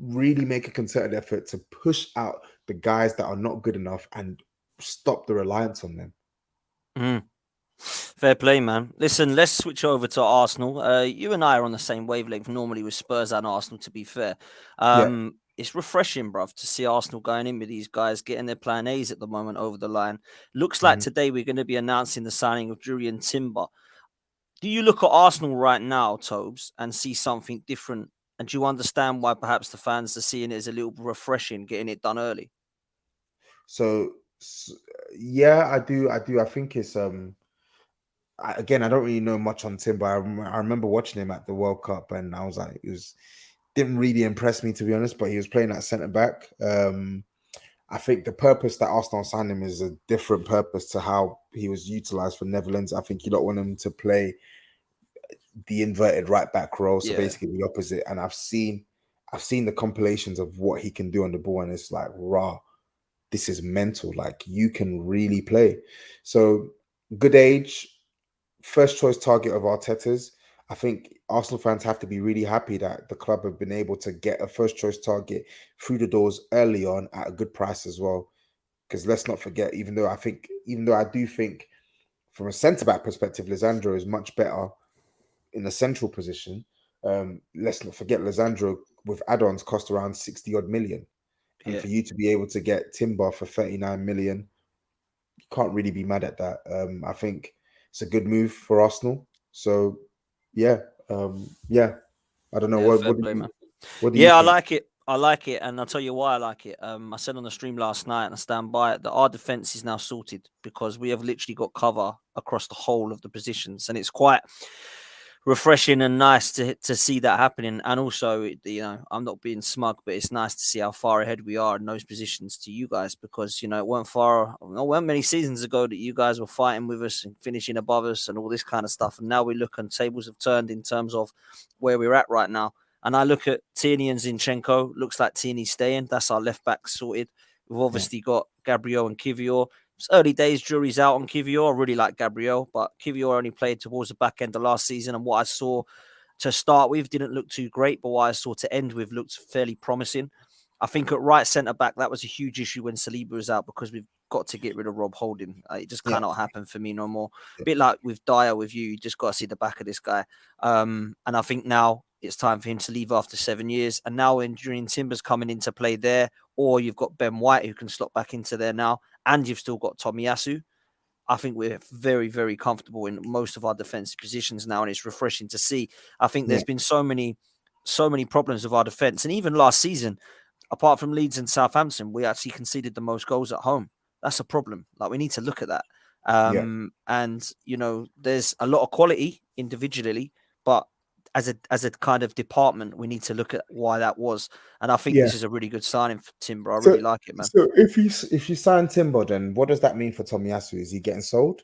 really make a concerted effort to push out the guys that are not good enough and stop the reliance on them. Mm. Fair play, man. Listen, let's switch over to Arsenal. You and I are on the same wavelength normally with Spurs and Arsenal, to be fair. Yeah. It's refreshing, bruv, to see Arsenal going in with these guys, getting their plan A's at the moment over the line. Looks like today we're going to be announcing the signing of Julian Timber. Do you look at Arsenal right now, Tobes, and see something different? And do you understand why perhaps the fans are seeing it as a little refreshing, getting it done early? So yeah, I do. I think it's again, I don't really know much on Tim, but I remember watching him at the World Cup, and I was like, didn't really impress me, to be honest. But he was playing at centre back. I think the purpose that Arsenal signed him is a different purpose to how he was utilised for Netherlands. I think you don't want him to play the inverted right back role, so Yeah. basically the opposite. And I've seen I've seen the compilations of what he can do on the ball, and it's like, raw. This is mental. Like, you can really play. So good age, first choice target of Arteta's. I think Arsenal fans have to be really happy that the club have been able to get a first choice target through the doors early on at a good price as well. Because let's not forget, even though I do think from a centre back perspective, Lisandro is much better in a central position. Let's not forget Lisandro with add-ons cost around 60 odd million. And Yeah, for you to be able to get Timber for 39 million, you can't really be mad at that. I think it's a good move for Arsenal. So yeah, yeah. I don't know. yeah, fair What do play, you man. what do you Yeah, I think? like it. I like it, and I'll tell you why I like it. I said on the stream last night, and I stand by it, that our defense is now sorted because we have literally got cover across the whole of the positions, and it's quite refreshing and nice to see that happening. And also, I'm not being smug, but it's nice to see how far ahead we are in those positions to you guys, because it weren't many seasons ago that you guys were fighting with us and finishing above us and all this kind of stuff, and now we look and tables have turned in terms of where we're at right now. And I look at Tierney and Zinchenko. Looks like Tierney's staying. That's our left back sorted. We've Yeah, obviously got Gabriel and Kivior. It's early days, jury's out on Kivior. I really like Gabriel, but Kivior only played towards the back end of last season, and what I saw to start with didn't look too great, but what I saw to end with looked fairly promising. I think at right centre back, that was a huge issue when Saliba was out, because we've got to get rid of Rob Holding. It just yeah, cannot happen for me no more. A yeah, bit like with Dyer with you just got to see the back of this guy. And I think now it's time for him to leave after 7 years. And now when Julian Timber's coming into play there, or you've got Ben White who can slot back into there now, and you've still got Tomiyasu, I think we're very, very comfortable in most of our defensive positions now, and it's refreshing to see. I think yeah, there's been so many problems with our defense, and even last season, apart from Leeds and Southampton, we actually conceded the most goals at home. That's a problem. Like, we need to look at that. yeah, And there's a lot of quality individually, but as a kind of department, we need to look at why that was. And I think yeah. this is a really good signing for Timber. I So, really like it, man. so if you sign Timber, then what does that mean for Tomiyasu? Is he getting sold?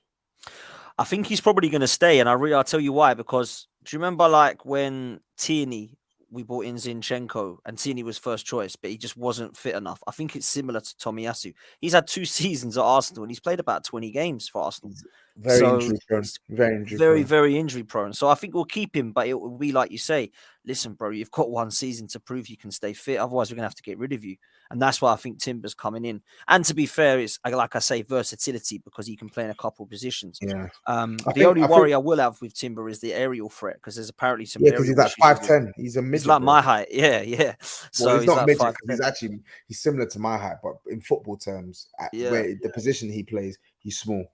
I think he's probably going to stay, and I'll tell you why. Because do you remember, like, when Tierney, we brought in Zinchenko, and Tierney was first choice, but he just wasn't fit enough. I think it's similar to Tomiyasu. He's had 2 seasons at Arsenal, and he's played about 20 games for Arsenal. He's very So injury prone. he's Very injury very, prone. very injury prone. So I think we'll keep him, but it will be like you say. Listen, bro, you've got one season to prove you can stay fit. Otherwise, we're gonna have to get rid of you. And that's why I think Timber's coming in. And to be fair, it's like I say, versatility, because he can play in a couple of positions. Yeah. The only I think worry I will have with Timber is the aerial threat, because there's apparently some yeah, because he's aerial like issues with him. 5'10". He's a He's midget, like bro. my height. Yeah, yeah. Well, So he's he's not like midget five because ten. he's similar to my height, but in football terms, at Yeah, where the position he plays, he's small.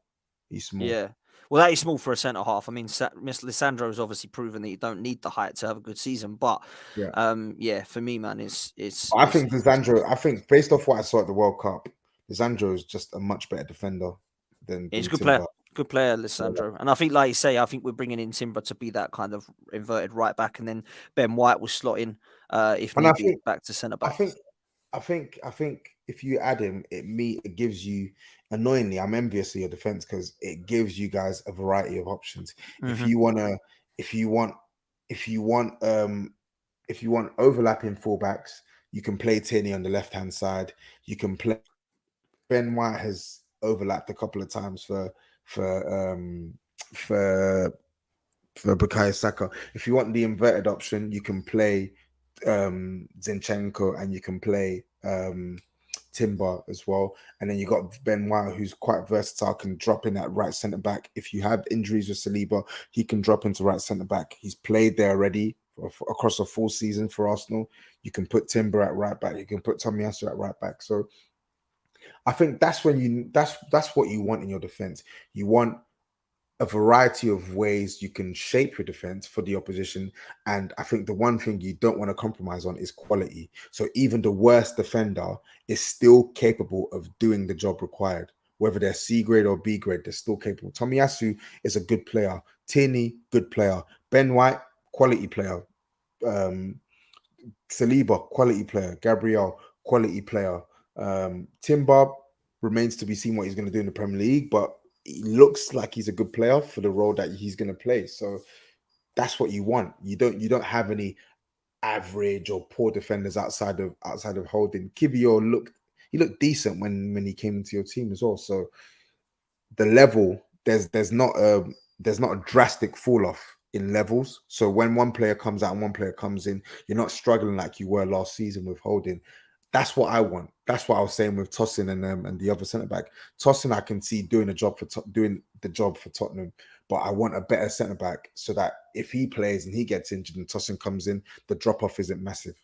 He's small. yeah. Well, that is small for a centre half. I mean, Miss Lissandro has obviously proven that you don't need the height to have a good season. But Yeah. yeah, for me, man, I think it's Lisandro, I think based off what I saw at the World Cup, Lisandro is just a much better defender he's a than good player. Timber. Good player, Yeah. Lissandro. And I think, like you say, I think we're bringing in Timber to be that kind of inverted right back, and then Ben White will slot in if And I need be think back to centre I back. think I think if you add him, it gives you annoyingly, I'm envious of your defense because it gives you guys a variety of options. If Hmm. you wanna if you want if you want if you want overlapping fullbacks, you can play Tierney on the left hand side. You can play Ben White has overlapped a couple of times for for Bukayo Saka. If you want the inverted option, you can play Zinchenko and you can play Timber as well. And then you got Ben White, who's quite versatile, can drop in at right centre back. If you have injuries with Saliba, he can drop into right centre back. He's played there already across a full season for Arsenal. You can put Timber at right back. You can put Tomiyasu at right back. So I think that's what you want in your defense. You want a variety of ways you can shape your defense for the opposition. And I think the one thing you don't want to compromise on is quality. So even the worst defender is still capable of doing the job required. Whether they're C grade or B grade, they're still capable. Tomiyasu is a good player. Tierney, good player. Ben White, quality player. Um, Saliba, quality player. Gabriel, quality player. Timber remains to be seen what he's going to do in the Premier League, but he looks like he's a good player for the role that he's going to play. So that's what you want. You don't have any. average or poor defenders outside of holding. Kivior looked decent when he came into your team as well. So the level there's not a drastic fall off in levels. So when one player comes out and one player comes in, you're not struggling like you were last season with holding. That's what I want. That's what I was saying with Tosin and the other centre back. Tosin, I can see doing doing the job for Tottenham, but I want a better centre back so that if he plays and he gets injured and Tosin comes in, the drop off isn't massive,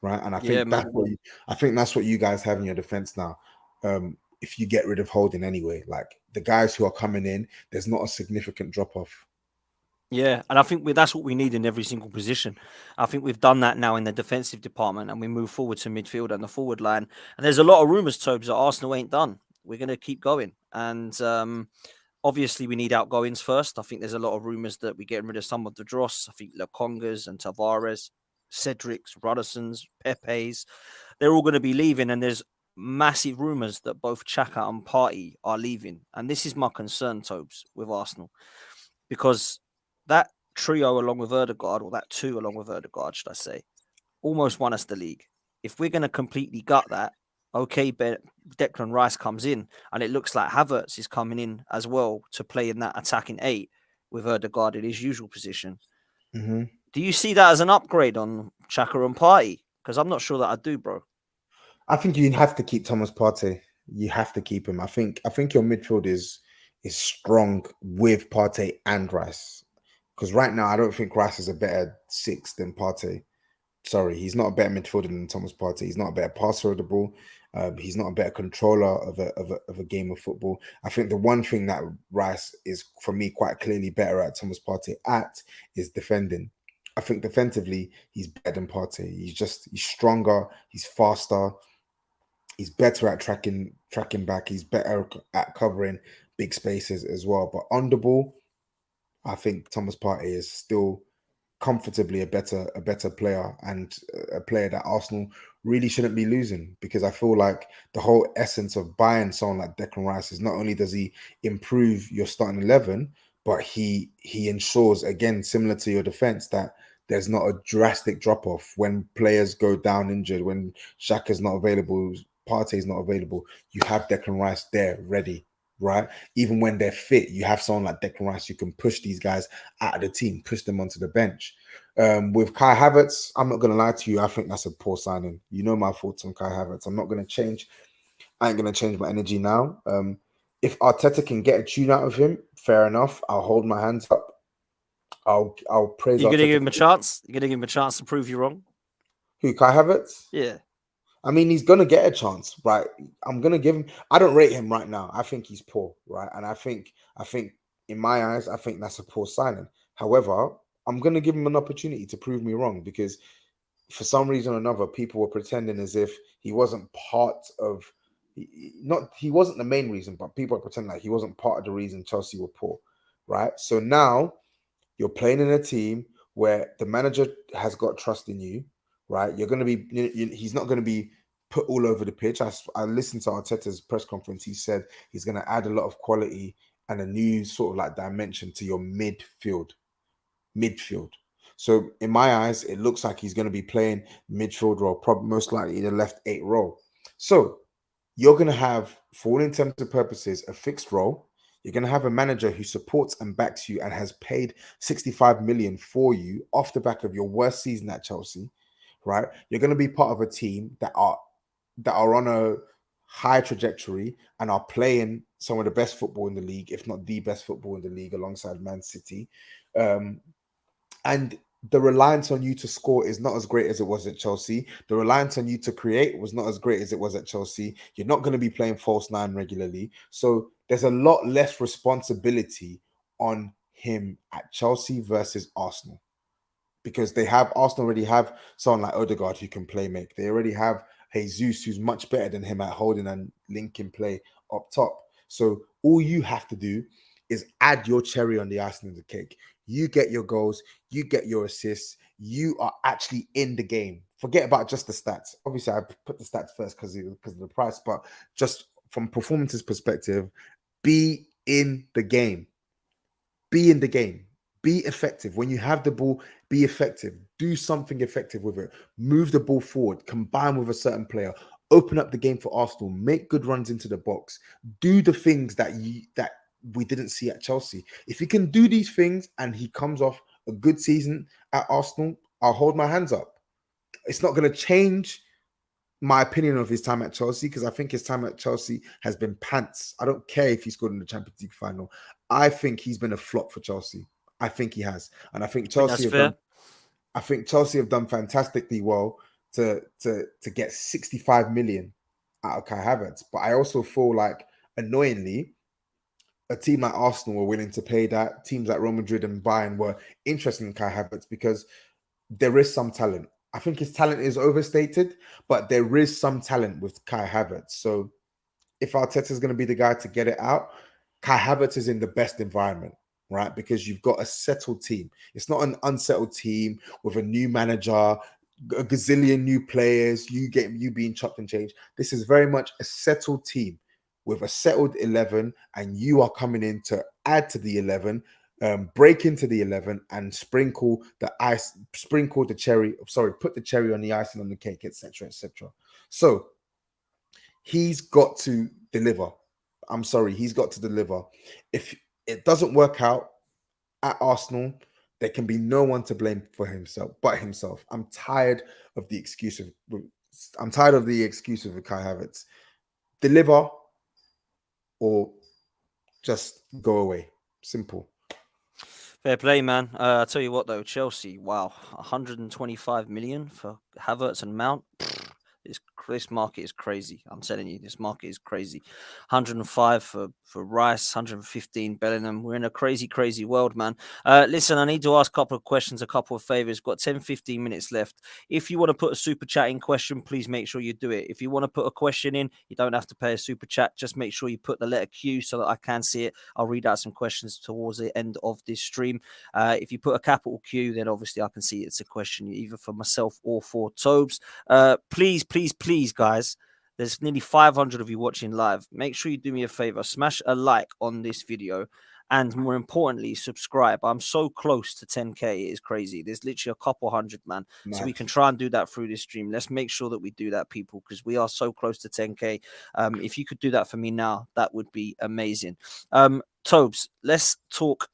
right? And I Yeah, think man. that's what you guys have in your defense now. If you get rid of holding anyway, like the guys who are coming in, there's not a significant drop off. Yeah, and I think that's what we need in every single position. I think we've done that now in the defensive department, and we move forward to midfield and the forward line. And there's a lot of rumours, Tobes, that Arsenal ain't done. We're going to keep going, and obviously we need outgoings first. I think there's a lot of rumours that we're getting rid of some of the dross. I think Lokongas and Tavares, Cedrics, Ruddisons, Pepe's, they're all going to be leaving, and there's massive rumours that both Xhaka and Partey are leaving. And this is my concern, Tobes, with Arsenal, because that trio along with Erdegaard, or that two along with Erdegaard, should I say, almost won us the league. If we're going to completely gut that, okay, Declan Rice comes in, and it looks like Havertz is coming in as well to play in that attacking 8 with Erdegaard in his usual position. Mm-hmm. Do you see that as an upgrade on Xhaka and Partey? Because I'm not sure that I do, bro. I think you have to keep Thomas Partey. You have to keep him. I think your midfield is strong with Partey and Rice. Because right now I don't think Rice is a better 6 than Partey. Sorry, he's not a better midfielder than Thomas Partey. He's not a better passer of the ball. He's not a better controller of a game of football. I think the one thing that Rice is, for me, quite clearly better at Thomas Partey at is defending. I think defensively he's better than Partey. He's stronger. He's faster. He's better at tracking back. He's better at covering big spaces as well. But on the ball, I think Thomas Partey is still comfortably a better player, and a player that Arsenal really shouldn't be losing, because I feel like the whole essence of buying someone like Declan Rice is not only does he improve your starting 11, but he ensures, again, similar to your defense, that there's not a drastic drop off when players go down injured, when Xhaka's not available, Partey's not available. You have Declan Rice there ready, right? Even when they're fit, you have someone like Declan Rice who can push these guys out of the team, push them onto the bench. With Kai Havertz, I'm not going to lie to you. I think that's a poor signing. You know my thoughts on Kai Havertz. I'm not going to change. I ain't going to change my energy now. If Arteta can get a tune out of him, fair enough. I'll hold my hands up. I'll praise You're going to Arteta. give him a chance? You're going to give him a chance to prove you wrong? Who, Kai Havertz? Yeah. I mean, he's gonna get a chance, right? I'm gonna give him. I don't rate him right now. I think he's poor, right? And I think, in my eyes, I think that's a poor signing. However, I'm gonna give him an opportunity to prove me wrong, because for some reason or another, people were pretending as if he wasn't part of. He wasn't the main reason, but people are pretending like he wasn't part of the reason Chelsea were poor, right? So now you're playing in a team where the manager has got trust in you, right? You're going to be, he's not going to be put all over the pitch. I listened to Arteta's press conference. He said he's going to add a lot of quality and a new sort of like dimension to your midfield. Midfield. So in my eyes, it looks like he's going to be playing midfield role, probably most likely the left 8 role. So you're going to have, for all intents and purposes, a fixed role. You're going to have a manager who supports and backs you and has paid 65 million for you off the back of your worst season at Chelsea, right? You're going to be part of a team that are on a high trajectory and are playing some of the best football in the league, if not the best football in the league, alongside Man City. And the reliance on you to score is not as great as it was at Chelsea. The reliance on you to create was not as great as it was at Chelsea. You're not going to be playing false nine regularly. So there's a lot less responsibility on him at Chelsea versus Arsenal, because Arsenal already have someone like Odegaard who can play make. They already have Jesus, who's much better than him at holding and linking play up top. So all you have to do is add your cherry on the icing of the cake. You get your goals, you get your assists, you are actually in the game. Forget about just the stats. Obviously, I put the stats first because of the price, but just from performances perspective, be in the game. Be in the game. Be effective. When you have the ball, be effective. Do something effective with it. Move the ball forward. Combine with a certain player. Open up the game for Arsenal. Make good runs into the box. Do the things that we didn't see at Chelsea. If he can do these things and he comes off a good season at Arsenal, I'll hold my hands up. It's not going to change my opinion of his time at Chelsea, because I think his time at Chelsea has been pants. I don't care if he scored in the Champions League final. I think he's been a flop for Chelsea. I think he has, and I think I think that's Chelsea have fair. done. I think Chelsea have done fantastically well to get 65 million out of Kai Havertz. But I also feel like, annoyingly, a team like Arsenal were willing to pay that. Teams like Real Madrid and Bayern were interested in Kai Havertz because there is some talent. I think his talent is overstated, but there is some talent with Kai Havertz. So if Arteta is going to be the guy to get it out, Kai Havertz is in the best environment, right? Because you've got a settled team. It's not an unsettled team with a new manager, a gazillion new players, you being chopped and changed. This is very much a settled team with a settled 11, and you are coming in to add to the 11, break into the 11 and sprinkle the ice, sprinkle the cherry, sorry, put the cherry on the icing on the cake, etc., etc. So he's got to deliver. I'm sorry, he's got to deliver. If it doesn't work out at Arsenal, there can be no one to blame for himself but himself. I'm tired of the excuse of Kai Havertz. Deliver or just go away. Simple. Fair play, man. I tell you what, though, Chelsea, wow, 125 million for Havertz and Mount. This market is crazy. I'm telling you, this market is crazy. 105 for Rice, 115 Bellingham. We're in a crazy, crazy world, man. Listen, I need to ask a couple of questions, a couple of favors. Got 10, 15 minutes left. If you want to put a super chat in question, please make sure you do it. If you want to put a question in, you don't have to pay a super chat. Just make sure you put the letter Q so that I can see it. I'll read out some questions towards the end of this stream. If you put a capital Q, then obviously I can see it's a question either for myself or for Tobes. Please, guys. There's nearly 500 of you watching live. Make sure you do me a favor. Smash a like on this video. And more importantly, subscribe. I'm so close to 10K. It is crazy. There's literally a couple hundred, man. Nice. So we can try and do that through this stream. Let's make sure that we do that, people, because we are so close to 10K. If you could do that for me now, that would be amazing. Tobes, let's talk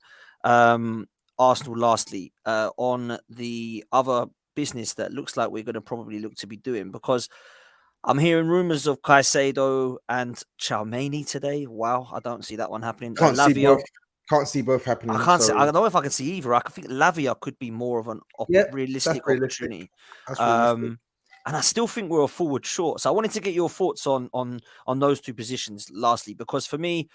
Arsenal lastly on the other business that looks like we're going to probably look to be doing, because I'm hearing rumors of Caicedo and Chalmani today. Wow, I don't see that one happening. Can't see Lavia, both. Can't see both happening. I can't see. I Sorry. don't know if I can see either. I think Lavia could be more of an Yeah, that's realistic realistic. opportunity. That's realistic. And I still think we're a forward short. So I wanted to get your thoughts on those two positions. Lastly, because for me,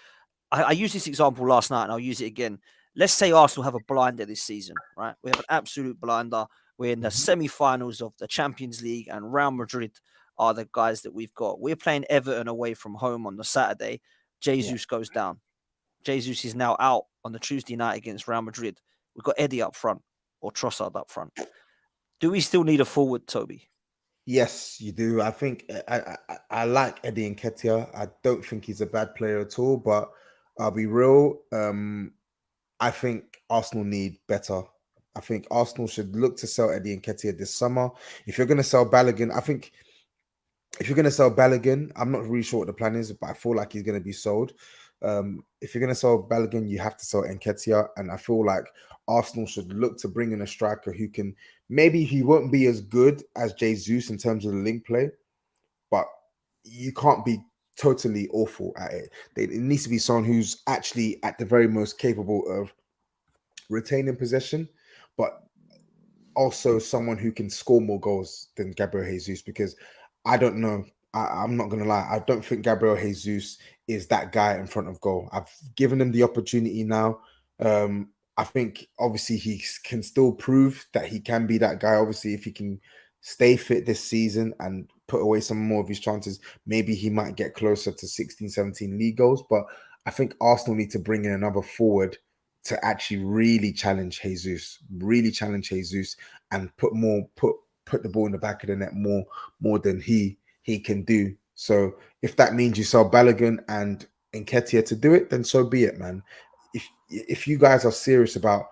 I used this example last night, and I'll use it again. Let's say Arsenal have a blinder this season, right? We have an absolute blinder. We're in the semi-finals of the Champions League, and Real Madrid are the guys that we've got. We're playing Everton away from home on the Saturday. Jesus goes down. Jesus is now out on the Tuesday night against Real Madrid. We've got Eddie up front or Trossard up front. Do we still need a forward, Toby? Yes, you do. I think I like Eddie Nketiah. I don't think he's a bad player at all, but I'll be real. I think Arsenal need better. I think Arsenal should look to sell Eddie Nketiah this summer. If you're going to sell Balogun, I think if you're going to sell Balogun, I'm not really sure what the plan is, but I feel like he's going to be sold. If you're going to sell Balogun, you have to sell Nketiah, and I feel like Arsenal should look to bring in a striker who can, maybe he won't be as good as Jesus in terms of the link play, but you can't be totally awful at it. It needs to be someone who's actually at the very most capable of retaining possession, but also someone who can score more goals than Gabriel Jesus, because I don't know. I'm not going to lie. I don't think Gabriel Jesus is that guy in front of goal. I've given him the opportunity now. I think obviously he can still prove that he can be that guy. Obviously, if he can stay fit this season and put away some more of his chances, maybe he might get closer to 16, 17 league goals. But I think Arsenal need to bring in another forward to actually really challenge Jesus, and put the ball in the back of the net more than he can do. So if that means you sell Balogun and Nketiah to do it, then so be it, man. If you guys are serious about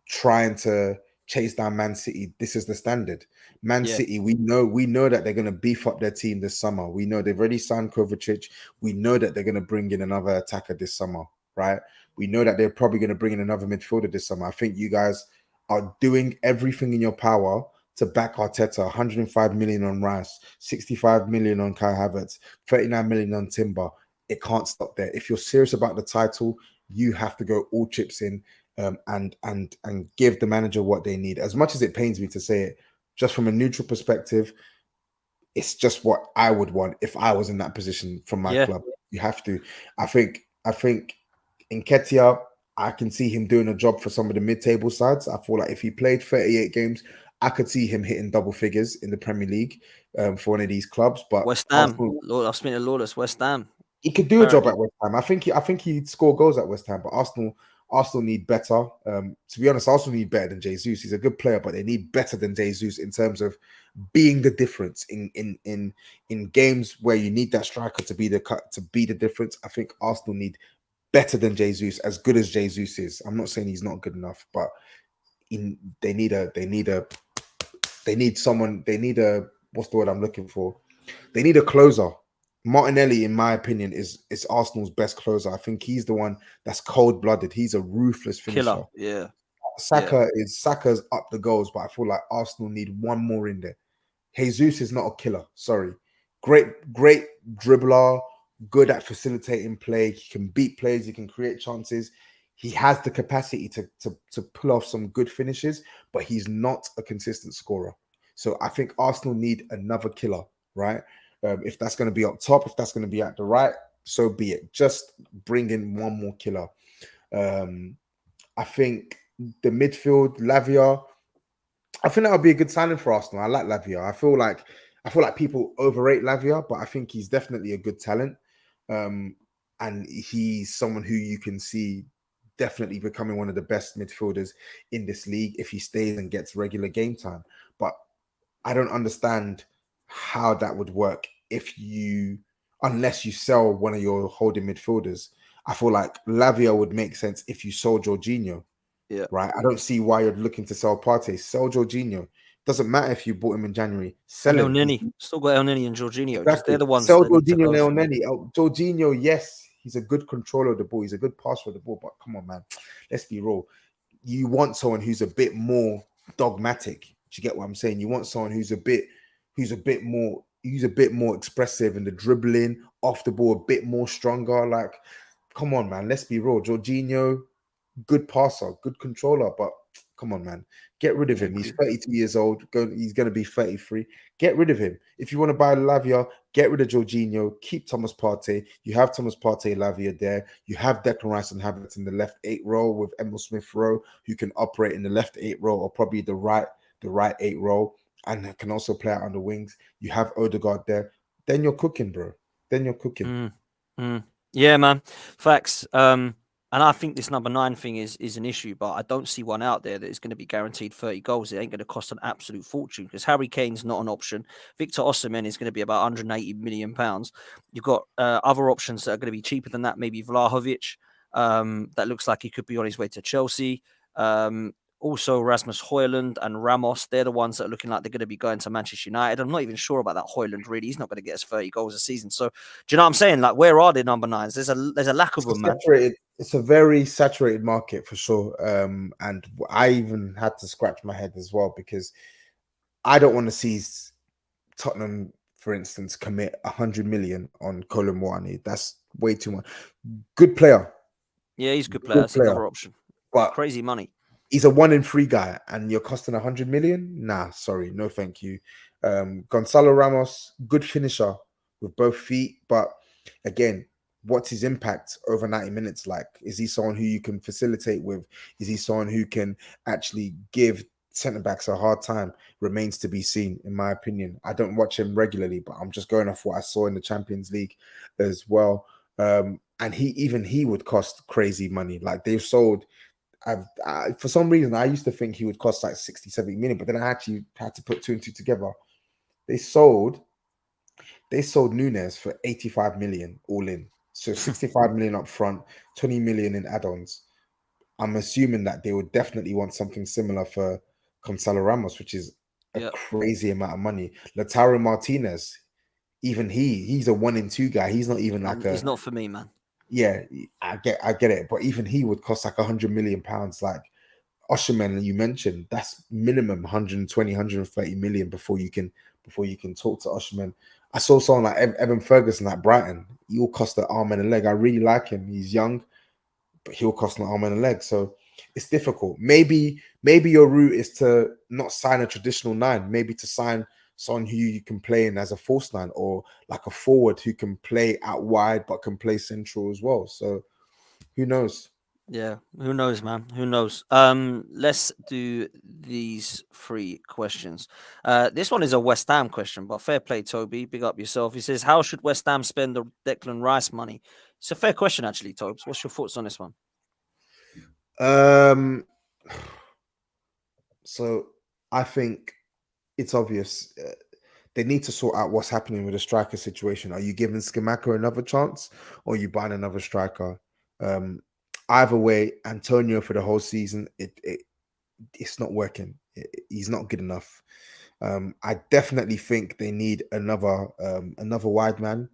trying to chase down Man City. This is the standard. Man Yeah. City, we know that they're going to beef up their team this summer. We know they've already signed Kovacic. We know that they're going to bring in another attacker this summer, right? We know that they're probably going to bring in another midfielder this summer. I think you guys are doing everything in your power to back Arteta. 105 million on Rice, 65 million on Kai Havertz, 39 million on Timber. It can't stop there. If you're serious about the title, you have to go all chips in, and give the manager what they need. As much as it pains me to say it, just from a neutral perspective, it's just what I would want if I was in that position from my Yeah. club. You have to. I think in Ketia, I can see him doing a job for some of the mid-table sides. I feel like if he played 38 games, I could see him hitting double figures in the Premier League for one of these clubs. But West Ham. Arsenal, Lord, I've spent a lawless West Ham. he could do a job Apparently. at West Ham. I think he'd score goals at West Ham, but Arsenal need better. To be honest, Arsenal need better than Jesus. He's a good player, but they need better than Jesus in terms of being the difference in games where you need that striker to be the difference. I think Arsenal need better than Jesus, as good as Jesus is. I'm not saying he's not good enough, but they need someone. They need a, what's the word I'm looking for? They need a closer. Martinelli, in my opinion, is Arsenal's best closer. I think he's the one that's cold-blooded. He's a ruthless Killer. finisher. Yeah. Yeah. Saka's up the goals, but I feel like Arsenal need one more in there. Jesus is not a killer. Sorry. Great dribbler, good at facilitating play. He can beat plays, he can create chances. He has the capacity to pull off some good finishes, but he's not a consistent scorer. So I think Arsenal need another killer, right? If that's going to be up top, if that's going to be at the right, so be it. Just bring in one more killer. I think the midfield, Lavia, I think that would be a good signing for Arsenal. I like Lavia. I feel like people overrate Lavia, but I think he's definitely a good talent. And he's someone who you can see definitely becoming one of the best midfielders in this league if he stays and gets regular game time. But I don't understand how that would work unless you sell one of your holding midfielders. I feel like Lavia would make sense if you sold Jorginho, Yeah. right? I don't see why you're looking to sell Partey. Sell Jorginho. Doesn't matter if you bought him in January. Sell And El him. Nini. Still got El Nini and Jorginho. Just they're Exactly. the ones Sell that need to Jorginho, go Leo for me. Nenny. Jorginho, yes, he's a good controller of the ball. He's a good passer of the ball. But come on, man. Let's be real. You want someone who's a bit more dogmatic. Do you get what I'm saying? You want someone who's a bit more expressive in the dribbling, off the ball, a bit more stronger. Like, come on, man. Let's be real. Jorginho, good passer, good controller, but come on, man. Get rid of Yeah, him. He's agree. 32 years old. He's going to be 33. Get rid of him. If you want to buy Lavia, get rid of Jorginho. Keep Thomas Partey. You have Thomas Partey, Lavia there. You have Declan Rice and Havertz in the left 8 row with Emil Smith Rowe, who can operate in the left 8 row or probably the right 8 row, and can also play out on the wings. You have Odegaard there. Then you're cooking, bro. Then you're cooking. Mm, mm. Yeah, man. Facts. And I think this number 9 thing is an issue, but I don't see one out there that is going to be guaranteed 30 goals. It ain't going to cost an absolute fortune because Harry Kane's not an option. Victor Osimhen is going to be about 180 million pounds. You've got other options that are going to be cheaper than that. Maybe Vlahovic. That looks like he could be on his way to Chelsea. Also, Rasmus Højlund and Ramos, they're the ones that are looking like they're going to be going to Manchester United. I'm not even sure about that Højlund, really. He's not going to get us 30 goals a season. So, do you know what I'm saying? Like, where are the number 9s? There's a lack of them, man. It's a very saturated market for sure. And I even had to scratch my head as well because I don't want to see Tottenham, for instance, commit 100 million on Colin Moani. That's way too much. Good player, Yeah, he's a good player. That's another option. but Crazy money. he's a 1 in 3 guy, and you're costing 100 million. Nah, sorry, no, thank you. Gonzalo Ramos, good finisher with both feet, but again, what's his impact over 90 minutes like? Is he someone who you can facilitate with? Is he someone who can actually give centre backs a hard time? Remains to be seen, in my opinion. I don't watch him regularly, but I'm just going off what I saw in the Champions League as well. And he would cost crazy money. Like they've sold. For some reason, I used to think he would cost like 60, 70 million, but then I actually had to put 2 and 2 together. They sold Nunes for 85 million all in. So 65 million up front, 20 million in add-ons. I'm assuming that they would definitely want something similar for Gonzalo Ramos, which is a Yeah, crazy amount of money. Lautaro Martinez, even he's a 1 in 2 guy. He's not even like he's a not for me, man. yeah. I get it, but even he would cost like £100 million. Like Osherman, you mentioned, that's minimum 120, 130 million before you can talk to Osherman. I saw someone like Evan Ferguson at Brighton. He'll cost an arm and a leg. I really like him. He's young, but he'll cost an arm and a leg. So it's difficult. Maybe your route is to not sign a traditional nine, maybe to sign someone who you can play in as a false nine, or like a forward who can play out wide but can play central as well. So who knows? Yeah, who knows, man? Who knows? Let's do these 3 questions. This one is a West Ham question, but fair play, Toby. Big up yourself. He says, "How should West Ham spend the Declan Rice money?" It's a fair question, actually, Tobes. What's your thoughts on this one? Um, so I think it's obvious. They need to sort out what's happening with the striker situation. Are you giving Skamaka another chance, or are you buying another striker? Um, Either way, Antonio for the whole season, it's not working. He's not good enough. I definitely think they need another wide man.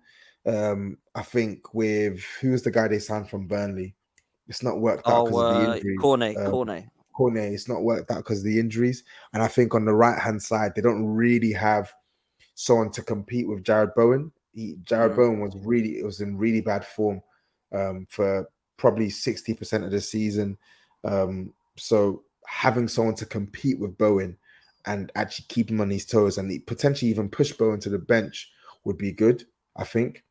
I think with who's the guy they signed from Burnley, it's not worked out because of the injuries. Cornet. Cornet, it's not worked out because of the injuries. And I think on the right hand side, they don't really have someone to compete with Jared Bowen. Jared Bowen was in really bad form for probably 60% of the season. So having someone to compete with Bowen and actually keep him on his toes and potentially even push Bowen to the bench would be good, I think.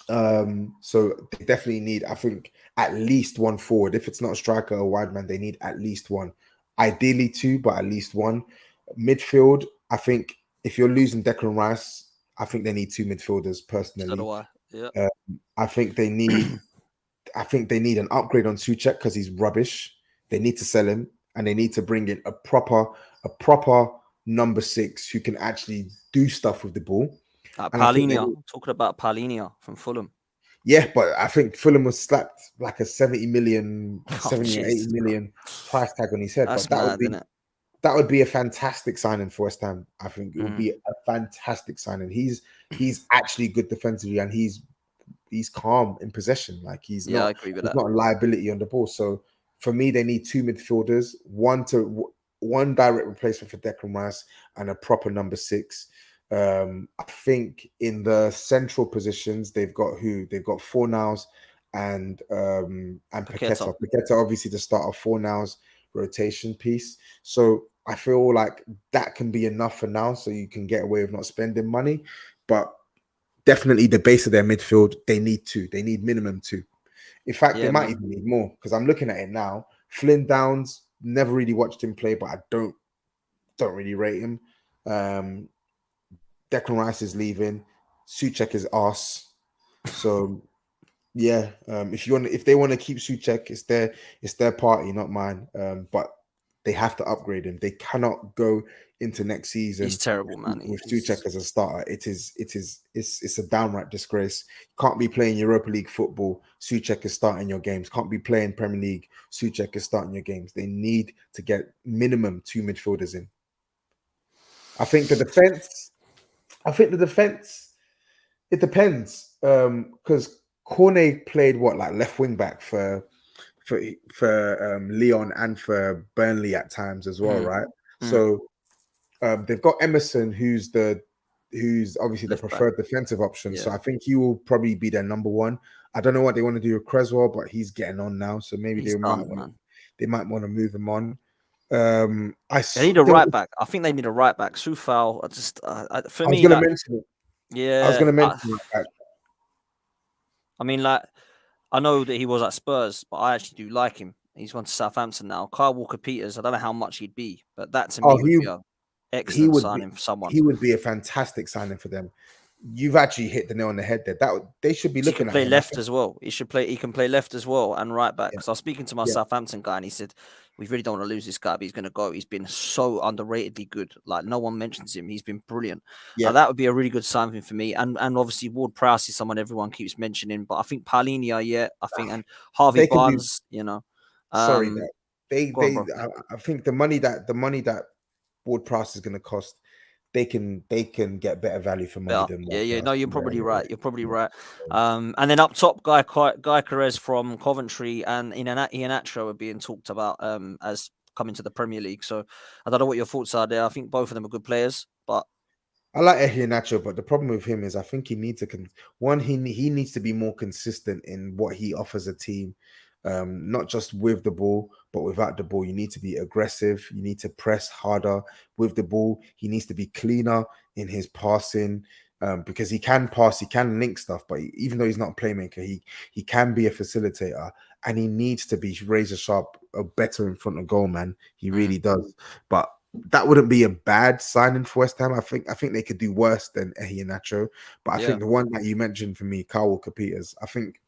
So they definitely need, I think, at least one forward. If it's not a striker or wide man, they need at least one. Ideally 2, but at least one. Midfield, I think if you're losing Declan Rice, I think they need 2 midfielders So personally. do I. Yeah. I think they need an upgrade on Suchek because he's rubbish. They need to sell him, and they need to bring in a proper number 6 who can actually do stuff with the ball. And I think Talking about Paulinho from Fulham. yeah, but I think Fulham was slapped like a 70 million, Oh, 70 or 80 Jesus, bro. million price tag on his head. That's But mad, isn't it? that would be a fantastic signing for West Ham. I think it would Mm. be a fantastic signing. He's actually good defensively, and he's calm in possession. Like Yeah, I agree with he's that. not a liability on the ball. So for me, they need 2 midfielders, one direct replacement for Declan Rice and a proper number 6. I think in the central positions they've got Fornals and Paqueta. Paqueta obviously the start of Fornals rotation piece. So I feel like that can be enough for now, so you can get away with not spending money. But definitely the base of their midfield, they need 2. They need minimum 2. In fact, they Yeah, might man. even need more because I'm looking at it now. Flynn Downs, never really watched him play, but I don't really rate him. Declan Rice is leaving. Suchek is arse. So yeah, if they want to keep Suchek, it's their party, not mine. But they have to upgrade him. They cannot go into next He's season terrible, man. with Suchek as a starter. It's a downright disgrace. Can't be playing Europa League football. Suchek is starting your games. Can't be playing Premier League. Suchek is starting your games. They need to get minimum 2 midfielders in. I think the defense. It depends. Because Cornet played what, like left wing back for Leon and for Burnley at times as well, Mm. right? Mm. So they've got Emerson, who's obviously the Left back. preferred defensive option. So Yeah. I think he will probably be their number 1. I don't know what they want to do with Creswell, but he's getting on now, so maybe He's done, man. they might want to move him on. They need a right back. I think they need a right back. Sufal, for I was me, going to like, mention it. I was yeah. going to mention that. I mean, like, I know that he was at Spurs, but I actually do like him. He's gone to Southampton now. Kyle Walker-Peters, I don't know how much he'd be, but that to Oh, me would be an he excellent would be signing for someone. he would be a fantastic signing for them. You've actually hit the nail on the head there. They should be He can looking at play him. I left think. as well. He can play left as well and right back. Yeah, Because I was speaking to my yeah, Southampton guy, and he said, "We really don't want to lose this guy, but he's going to go. He's been so underratedly good. Like, no one mentions him. He's been brilliant. yeah. That would be a really good signing for me. And obviously Ward Prowse is someone everyone keeps mentioning, but I think Paulinho, yeah, I think, and Harvey They can do. Barnes, you know. sorry that Go on, bro. I think the money that Ward Prowse is going to cost, they can get better value for money Yeah, than yeah, Ward yeah. No, Prowse. you're Yeah, probably yeah, right. yeah, You're probably yeah. right. So, And then up top, Guy Carres from Coventry and Iheanacho are being talked about as coming to the Premier League. So I don't know what your thoughts are there. I think both of them are good players, but I like Nacho, but the problem with him is I think he needs to he needs to be more consistent in what he offers a team, not just with the ball but without the ball. You need to be aggressive. You need to press harder with the ball. He needs to be cleaner in his passing, because he can pass, he can link stuff, but even though he's not a playmaker, he can be a facilitator, and he needs to be razor sharp, better in front of goal, man. He really does, but that wouldn't be a bad signing for West Ham. I think they could do worse than Nacho. But I yeah, think the one that you mentioned for me, Kyle Walker-Peters, I think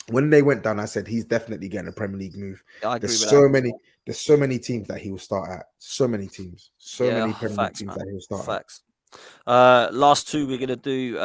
when they went down, I said he's definitely getting a Premier League move. I agree There's with that. so many, there's so many teams that he will start at. So many teams, so Yeah, many Premier League facts, teams man. that he will start at. Facts. Last two we're gonna do.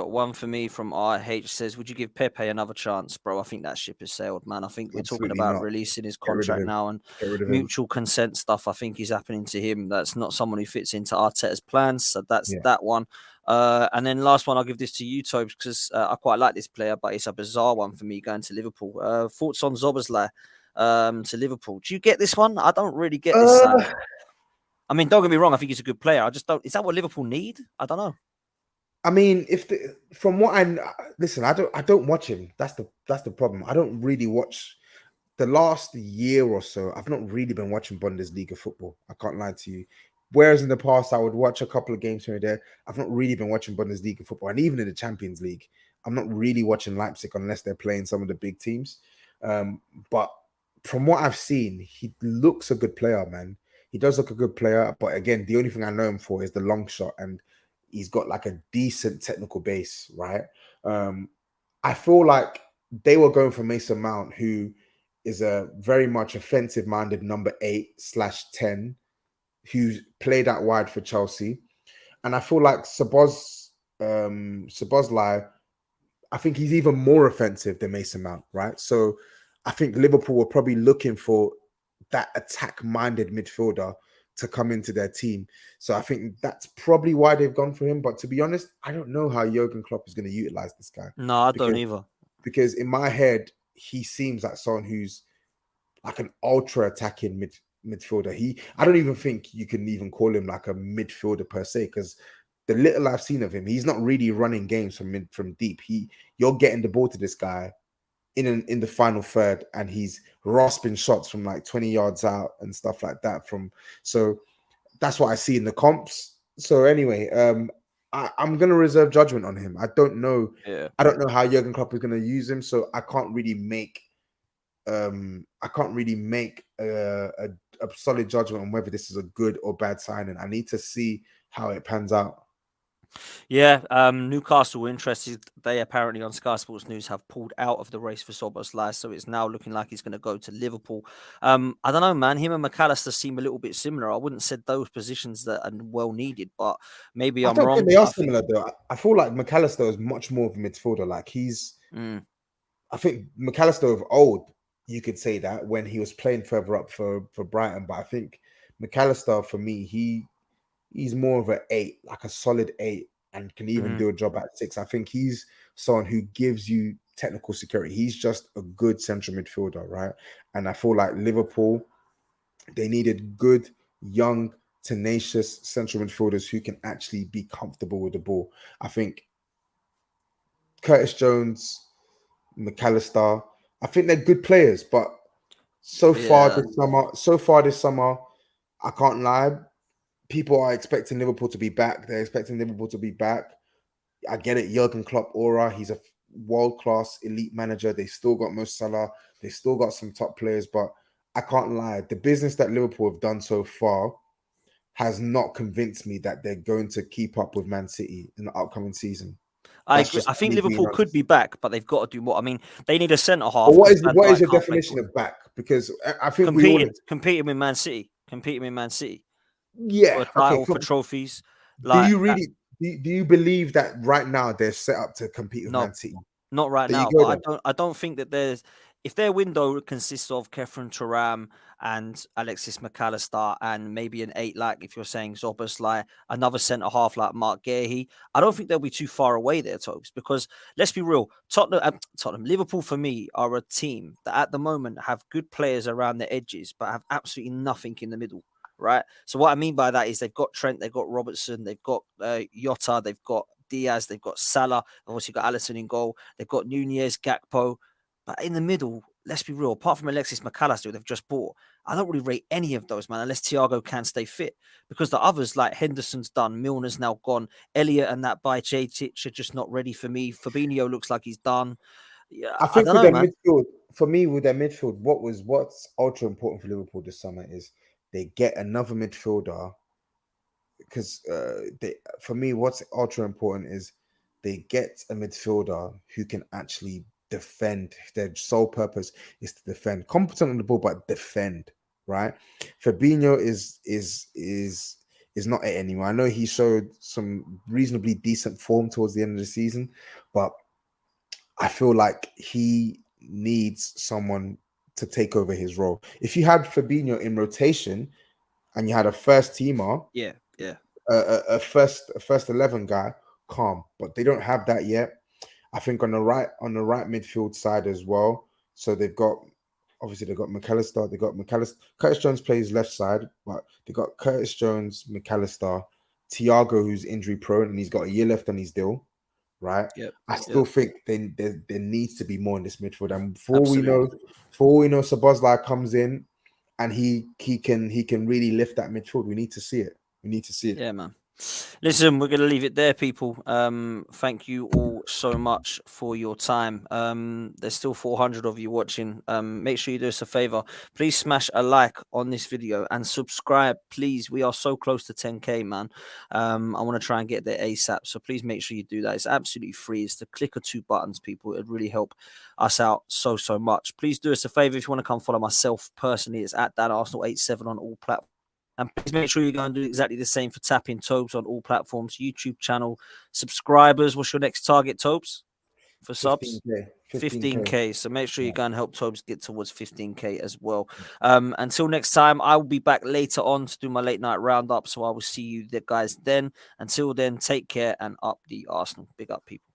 One for me from RH says, "Would you give Pepe another chance, bro?" I think that ship has sailed, man. I think we're talking Absolutely about not. releasing his Get rid of contract him. now, and Get rid of him. mutual consent stuff. I think is happening to him. That's not someone who fits into Arteta's plans. So that's Yeah. that one. And then last one, I'll give this to you, Tobes, because I quite like this player, but it's a bizarre one for me going to Liverpool. Thoughts on Zoboszlai to Liverpool? Do you get this one? I don't really get this signing. I mean, don't get me wrong. I think he's a good player. I just don't. Is that what Liverpool need? I don't know. I mean, from what listen, I don't watch him. That's the problem. I don't really watch the last year or so. I've not really been watching Bundesliga football. I can't lie to you. Whereas in the past, I would watch a couple of games here and there. I've not really been watching Bundesliga football, and even in the Champions League, I'm not really watching Leipzig unless they're playing some of the big teams. But from what I've seen, he looks a good player, man. He does look a good player, but again, the only thing I know him for is the long shot, and he's got like a decent technical base, right? Um, I feel like they were going for Mason Mount, who is a very much offensive minded number 8/10 who's played out wide for Chelsea. And I feel like Sabozlai, I think he's even more offensive than Mason Mount, right? So I think Liverpool were probably looking for that attack-minded midfielder to come into their team. So I think that's probably why they've gone for him. But to be honest, I don't know how Jurgen Klopp is going to utilize this guy, No, I don't because either. in my head he seems like someone who's like an ultra attacking midfielder. I don't even think you can even call him like a midfielder per se, because the little I've seen of him, he's not really running games from deep. You're getting the ball to this guy in the final third, and he's rasping shots from like 20 yards out and stuff like that. So that's what I see in the comps. So anyway, I'm gonna reserve judgment on him. I don't know. Yeah. I don't know how Jurgen Klopp is gonna use him, so I can't really make a solid judgment on whether this is a good or bad signing. I need to see how it pans out. Yeah, Newcastle were interested. They apparently on Sky Sports News have pulled out of the race for Szoboszlai, so it's now looking like he's going to go to Liverpool. I don't know, man. Him and McAllister seem a little bit similar. I wouldn't say those positions that are well needed, but maybe I I'm don't think wrong. they are I think. similar though. I feel like McAllister is much more of a midfielder. Like Mm, I think McAllister of old, you could say that when he was playing further up for Brighton. But I think McAllister for me, he's more of an 8, like a solid 8, and can even mm, do a job at 6. I think he's someone who gives you technical security. He's just a good central midfielder, right? And I feel like Liverpool, they needed good, young, tenacious central midfielders who can actually be comfortable with the ball. I think Curtis Jones, McAllister, I think they're good players, but yeah, so far this summer, I can't lie. People are expecting Liverpool to be back. They're expecting Liverpool to be back. I get it. Jurgen Klopp aura. He's a world-class elite manager. They still got Mo Salah. They still got some top players, but I can't lie. The business that Liverpool have done so far has not convinced me that they're going to keep up with Man City in the upcoming season. I That's agree. just I think me being Liverpool could honest. be back, but they've got to do more. I mean, they need a centre But half because Van what is Dijk your can't play. definition of back? Because I think we all Competing with Man City, competing with Man City for yeah, a okay. title, for trophies. Do Like you really do you believe that right now they're set up to compete with no, Man City? not right There you now, go but then. I don't think that there's if their window consists of Kefren Turam and Alexis McAllister and maybe an 8, like if you're saying Zobus, like another centre half like Mark Guehi, I don't think they'll be too far away there, Tobes, because let's be real, Tottenham, Liverpool for me are a team that at the moment have good players around the edges, but have absolutely nothing in the middle. Right. So what I mean by that is they've got Trent, they've got Robertson, they've got Jota, they've got Diaz, they've got Salah, obviously got Alisson in goal, they've got Nunez, Gakpo. But in the middle, let's be real, apart from Alexis McAllister, they've just bought, I don't really rate any of those, man, unless Thiago can stay fit. Because the others, like Henderson's done, Milner's now gone, Elliott and that by Bajcetic are just not ready for me. Fabinho looks like he's done. Yeah, I I think don't with know, their man. midfield, for me, with their midfield, what's ultra important for Liverpool this summer is they get another midfielder because for me, what's ultra important is they get a midfielder who can actually defend. Their sole purpose is to defend, competent on the ball, but defend. Right? Fabinho is not it anymore. I know he showed some reasonably decent form towards the end of the season, but I feel like he needs someone to take over his role. If you had Fabinho in rotation and you had a first teamer, Yeah, yeah. a first 11 guy, calm. But they don't have that yet. I think on the right midfield side as well. So they've got obviously they've got McAllister. They got McAllister. Curtis Jones plays left side, but they got Curtis Jones, McAllister, Thiago, who's injury prone, and he's got a year left on his deal. Right. Yep. I still think there needs to be more in this midfield. And Absolutely. for all we know, Sabozlai comes in and he can really lift that midfield. We need to see it. We need to see it. Yeah, man. Listen, we're going to leave it there, people. Thank you all so much for your time. There's still 400 of you watching. Make sure you do us a favor. Please smash a like on this video and subscribe, please. We are so close to 10K, man. I want to try and get there ASAP. So please make sure you do that. It's absolutely free. It's the click of 2 buttons, people. It'd really help us out so much. Please do us a favor. If you want to come follow myself personally, it's at DanArsenal87 on all platforms. And please make sure you go and do exactly the same for Tapping Tobes on all platforms, YouTube channel, subscribers. What's your next target, Tobes, for subs? 15K. 15K. So make sure you Yeah. go and help Tobes get towards 15K as well. Until next time, I will be back later on to do my late night roundup. So I will see you guys then. Until then, take care and up the Arsenal. Big up, people.